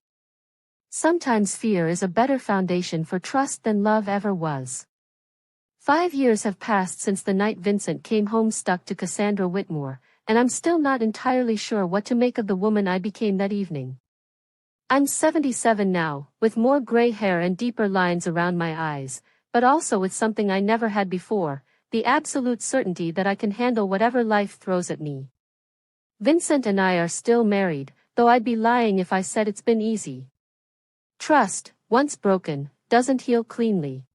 Sometimes fear is a better foundation for trust than love ever was. 5 years have passed since the night Vincent came home stuck to Cassandra Whitmore, and I'm still not entirely sure what to make of the woman I became that evening. I'm 77 now, with more gray hair and deeper lines around my eyes, but also with something I never had before, the absolute certainty that I can handle whatever life throws at me. Vincent and I are still married, though I'd be lying if I said it's been easy. Trust, once broken, doesn't heal cleanly.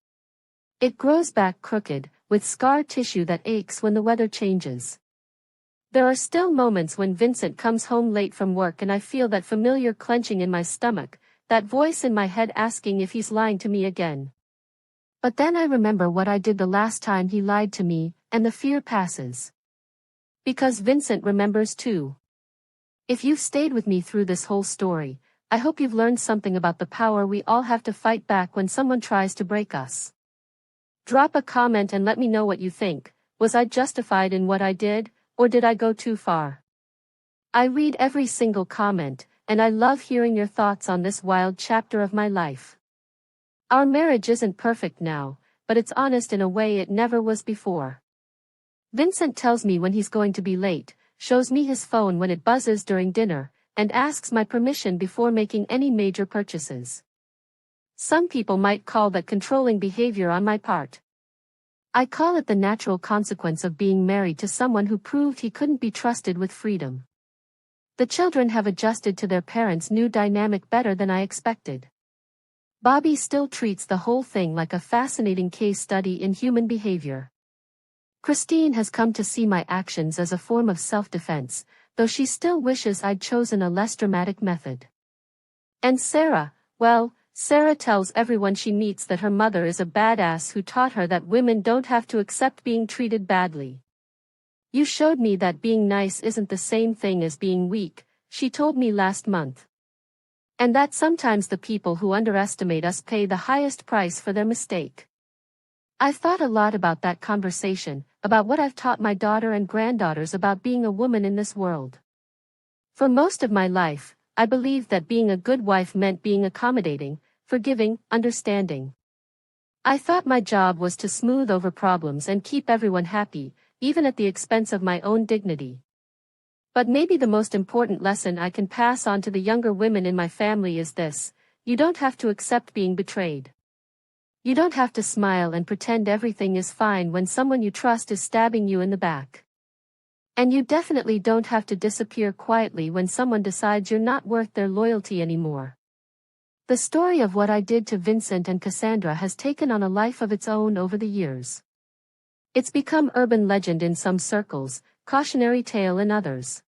It grows back crooked, with scar tissue that aches when the weather changes. There are still moments when Vincent comes home late from work and I feel that familiar clenching in my stomach, that voice in my head asking if he's lying to me again. But then I remember what I did the last time he lied to me, and the fear passes. Because Vincent remembers too. If you've stayed with me through this whole story, I hope you've learned something about the power we all have to fight back when someone tries to break us. Drop a comment and let me know what you think. Was I justified in what I did, or did I go too far? I read every single comment, and I love hearing your thoughts on this wild chapter of my life. Our marriage isn't perfect now, but it's honest in a way it never was before. Vincent tells me when he's going to be late, shows me his phone when it buzzes during dinner, and asks my permission before making any major purchases. Some people might call that controlling behavior on my part. I call it the natural consequence of being married to someone who proved he couldn't be trusted with freedom. The children have adjusted to their parents' new dynamic better than I expected. Bobby still treats the whole thing like a fascinating case study in human behavior. Christine has come to see my actions as a form of self-defense, though she still wishes I'd chosen a less dramatic method. And Sarah, well, Sarah tells everyone she meets that her mother is a badass who taught her that women don't have to accept being treated badly. You showed me that being nice isn't the same thing as being weak, she told me last month. And that sometimes the people who underestimate us pay the highest price for their mistake. I've thought a lot about that conversation, about what I've taught my daughter and granddaughters about being a woman in this world. For most of my life, I believed that being a good wife meant being accommodating, forgiving, understanding. I thought my job was to smooth over problems and keep everyone happy, even at the expense of my own dignity. But maybe the most important lesson I can pass on to the younger women in my family is this: you don't have to accept being betrayed. You don't have to smile and pretend everything is fine when someone you trust is stabbing you in the back. And you definitely don't have to disappear quietly when someone decides you're not worth their loyalty anymore. The story of what I did to Vincent and Cassandra has taken on a life of its own over the years. It's become urban legend in some circles, cautionary tale in others.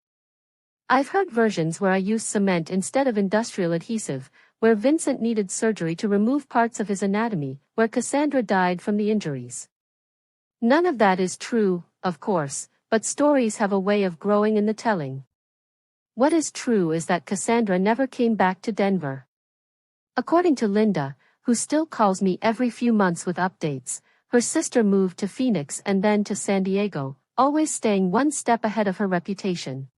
I've heard versions where I used cement instead of industrial adhesive, where Vincent needed surgery to remove parts of his anatomy, where Cassandra died from the injuries. None of that is true, of course, but stories have a way of growing in the telling. What is true is that Cassandra never came back to Denver. According to Linda, who still calls me every few months with updates, her sister moved to Phoenix and then to San Diego, always staying one step ahead of her reputation.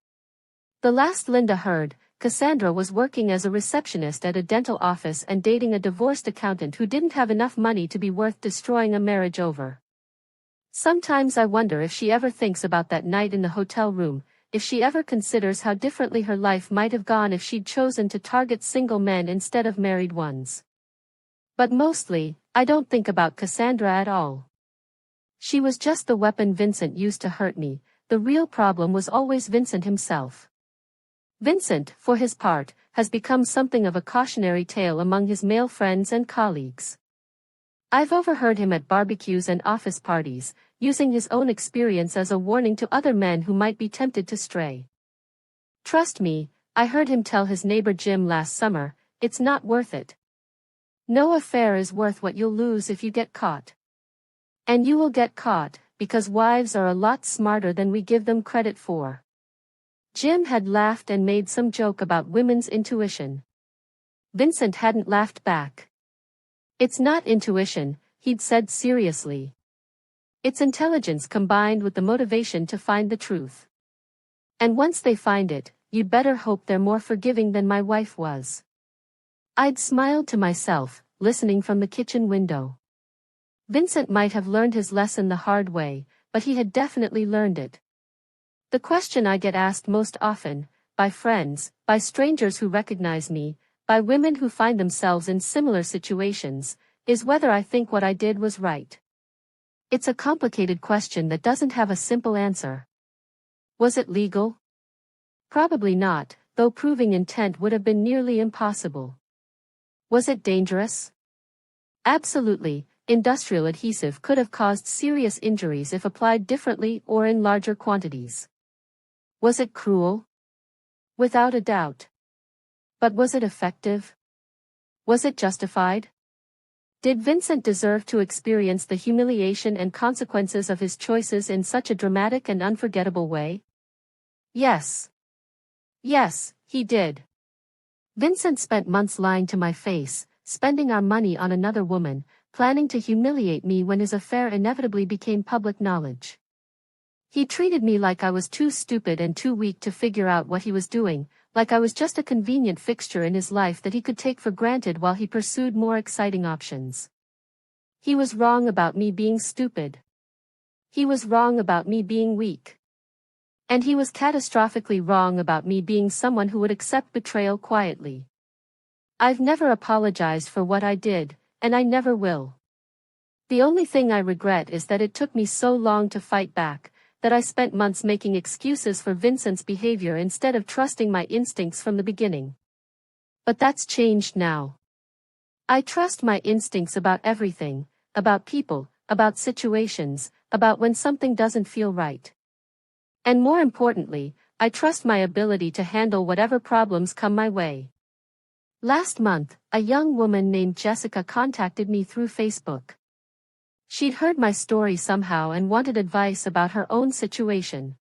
The last Linda heard, Cassandra was working as a receptionist at a dental office and dating a divorced accountant who didn't have enough money to be worth destroying a marriage over. Sometimes I wonder if she ever thinks about that night in the hotel room, if she ever considers how differently her life might have gone if she'd chosen to target single men instead of married ones. But mostly, I don't think about Cassandra at all. She was just the weapon Vincent used to hurt me. The real problem was always Vincent himself. Vincent, for his part, has become something of a cautionary tale among his male friends and colleagues. I've overheard him at barbecues and office parties, using his own experience as a warning to other men who might be tempted to stray. Trust me, I heard him tell his neighbor Jim last summer, it's not worth it. No affair is worth what you'll lose if you get caught. And you will get caught, because wives are a lot smarter than we give them credit for. Jim had laughed and made some joke about women's intuition. Vincent hadn't laughed back. It's not intuition, he'd said seriously. It's intelligence combined with the motivation to find the truth. And once they find it, you'd better hope they're more forgiving than my wife was. I'd smiled to myself, listening from the kitchen window. Vincent might have learned his lesson the hard way, but he had definitely learned it. The question I get asked most often, by friends, by strangers who recognize me, by women who find themselves in similar situations, is whether I think what I did was right. It's a complicated question that doesn't have a simple answer. Was it legal? Probably not, though proving intent would have been nearly impossible. Was it dangerous? Absolutely. Industrial adhesive could have caused serious injuries if applied differently or in larger quantities. Was it cruel? Without a doubt. But was it effective? Was it justified? Did Vincent deserve to experience the humiliation and consequences of his choices in such a dramatic and unforgettable way? Yes. Yes, he did. Vincent spent months lying to my face, spending our money on another woman, planning to humiliate me when his affair inevitably became public knowledge. He treated me like I was too stupid and too weak to figure out what he was doing, like I was just a convenient fixture in his life that he could take for granted while he pursued more exciting options. He was wrong about me being stupid. He was wrong about me being weak. And he was catastrophically wrong about me being someone who would accept betrayal quietly. I've never apologized for what I did, and I never will. The only thing I regret is that it took me so long to fight back, that I spent months making excuses for Vincent's behavior instead of trusting my instincts from the beginning. But that's changed now. I trust my instincts about everything, about people, about situations, about when something doesn't feel right. And more importantly, I trust my ability to handle whatever problems come my way. Last month, a young woman named Jessica contacted me through Facebook. She'd heard my story somehow and wanted advice about her own situation.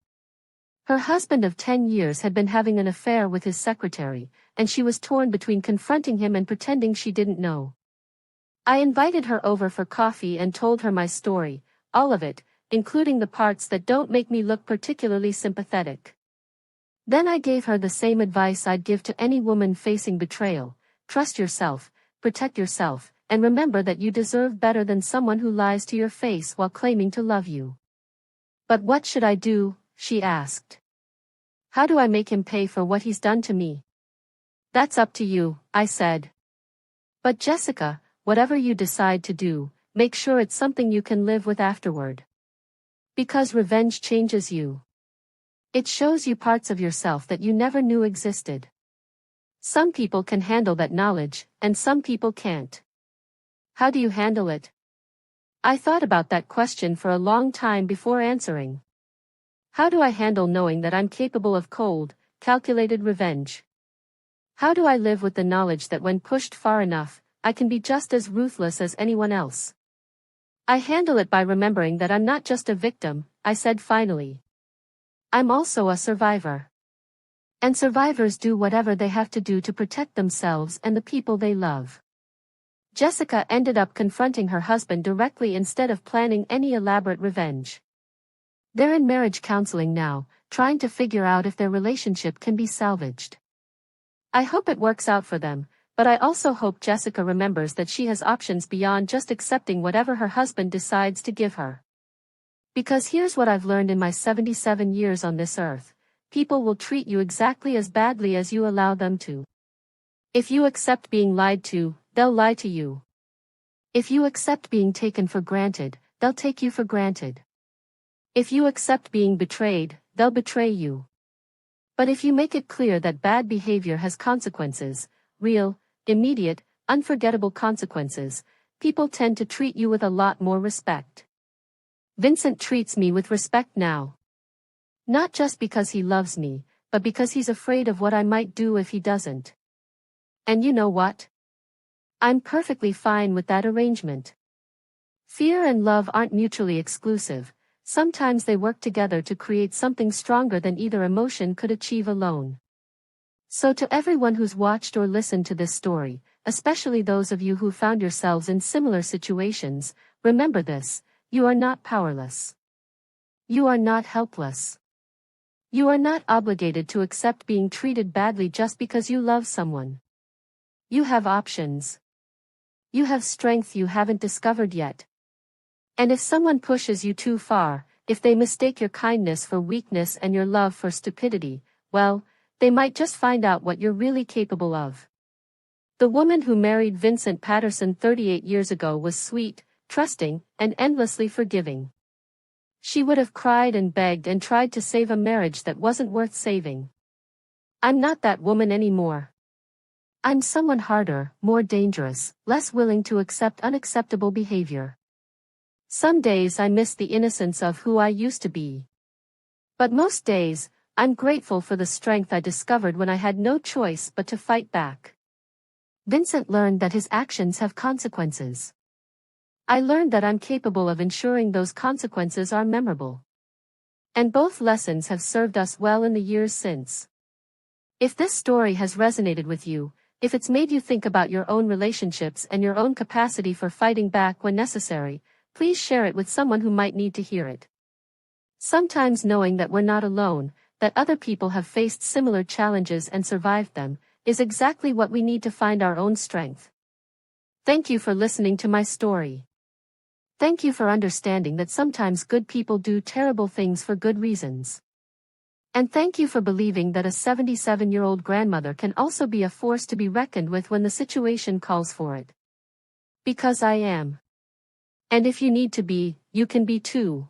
Her husband of 10 years had been having an affair with his secretary, and she was torn between confronting him and pretending she didn't know. I invited her over for coffee and told her my story, all of it, including the parts that don't make me look particularly sympathetic. Then I gave her the same advice I'd give to any woman facing betrayal: trust yourself, protect yourself, and remember that you deserve better than someone who lies to your face while claiming to love you. But what should I do? She asked. How do I make him pay for what he's done to me? That's up to you, I said. But Jessica, whatever you decide to do, make sure it's something you can live with afterward. Because revenge changes you. It shows you parts of yourself that you never knew existed. Some people can handle that knowledge, and some people can't. How do you handle it? I thought about that question for a long time before answering. How do I handle knowing that I'm capable of cold, calculated revenge? How do I live with the knowledge that when pushed far enough, I can be just as ruthless as anyone else? I handle it by remembering that I'm not just a victim, I said finally. I'm also a survivor. And survivors do whatever they have to do to protect themselves and the people they love. Jessica ended up confronting her husband directly instead of planning any elaborate revenge. They're in marriage counseling now, trying to figure out if their relationship can be salvaged. I hope it works out for them, but I also hope Jessica remembers that she has options beyond just accepting whatever her husband decides to give her. Because here's what I've learned in my 77 years on this earth: people will treat you exactly as badly as you allow them to. If you accept being lied to, they'll lie to you. If you accept being taken for granted, they'll take you for granted. If you accept being betrayed, they'll betray you. But if you make it clear that bad behavior has consequences, real, immediate, unforgettable consequences, people tend to treat you with a lot more respect. Vincent treats me with respect now. Not just because he loves me, but because he's afraid of what I might do if he doesn't. And you know what? I'm perfectly fine with that arrangement. Fear and love aren't mutually exclusive. Sometimes they work together to create something stronger than either emotion could achieve alone. So to everyone who's watched or listened to this story, especially those of you who found yourselves in similar situations, remember this: you are not powerless. You are not helpless. You are not obligated to accept being treated badly just because you love someone. You have options. You have strength you haven't discovered yet. And if someone pushes you too far, if they mistake your kindness for weakness and your love for stupidity, well, they might just find out what you're really capable of. The woman who married Vincent Patterson 38 years ago was sweet, trusting, and endlessly forgiving. She would have cried and begged and tried to save a marriage that wasn't worth saving. I'm not that woman anymore. I'm someone harder, more dangerous, less willing to accept unacceptable behavior. Some days I miss the innocence of who I used to be. But most days, I'm grateful for the strength I discovered when I had no choice but to fight back. Vincent learned that his actions have consequences. I learned that I'm capable of ensuring those consequences are memorable. And both lessons have served us well in the years since. If this story has resonated with you, if it's made you think about your own relationships and your own capacity for fighting back when necessary, please share it with someone who might need to hear it. Sometimes knowing that we're not alone, that other people have faced similar challenges and survived them, is exactly what we need to find our own strength. Thank you for listening to my story. Thank you for understanding that sometimes good people do terrible things for good reasons. And thank you for believing that a 77-year-old grandmother can also be a force to be reckoned with when the situation calls for it. Because I am. And if you need to be, you can be too.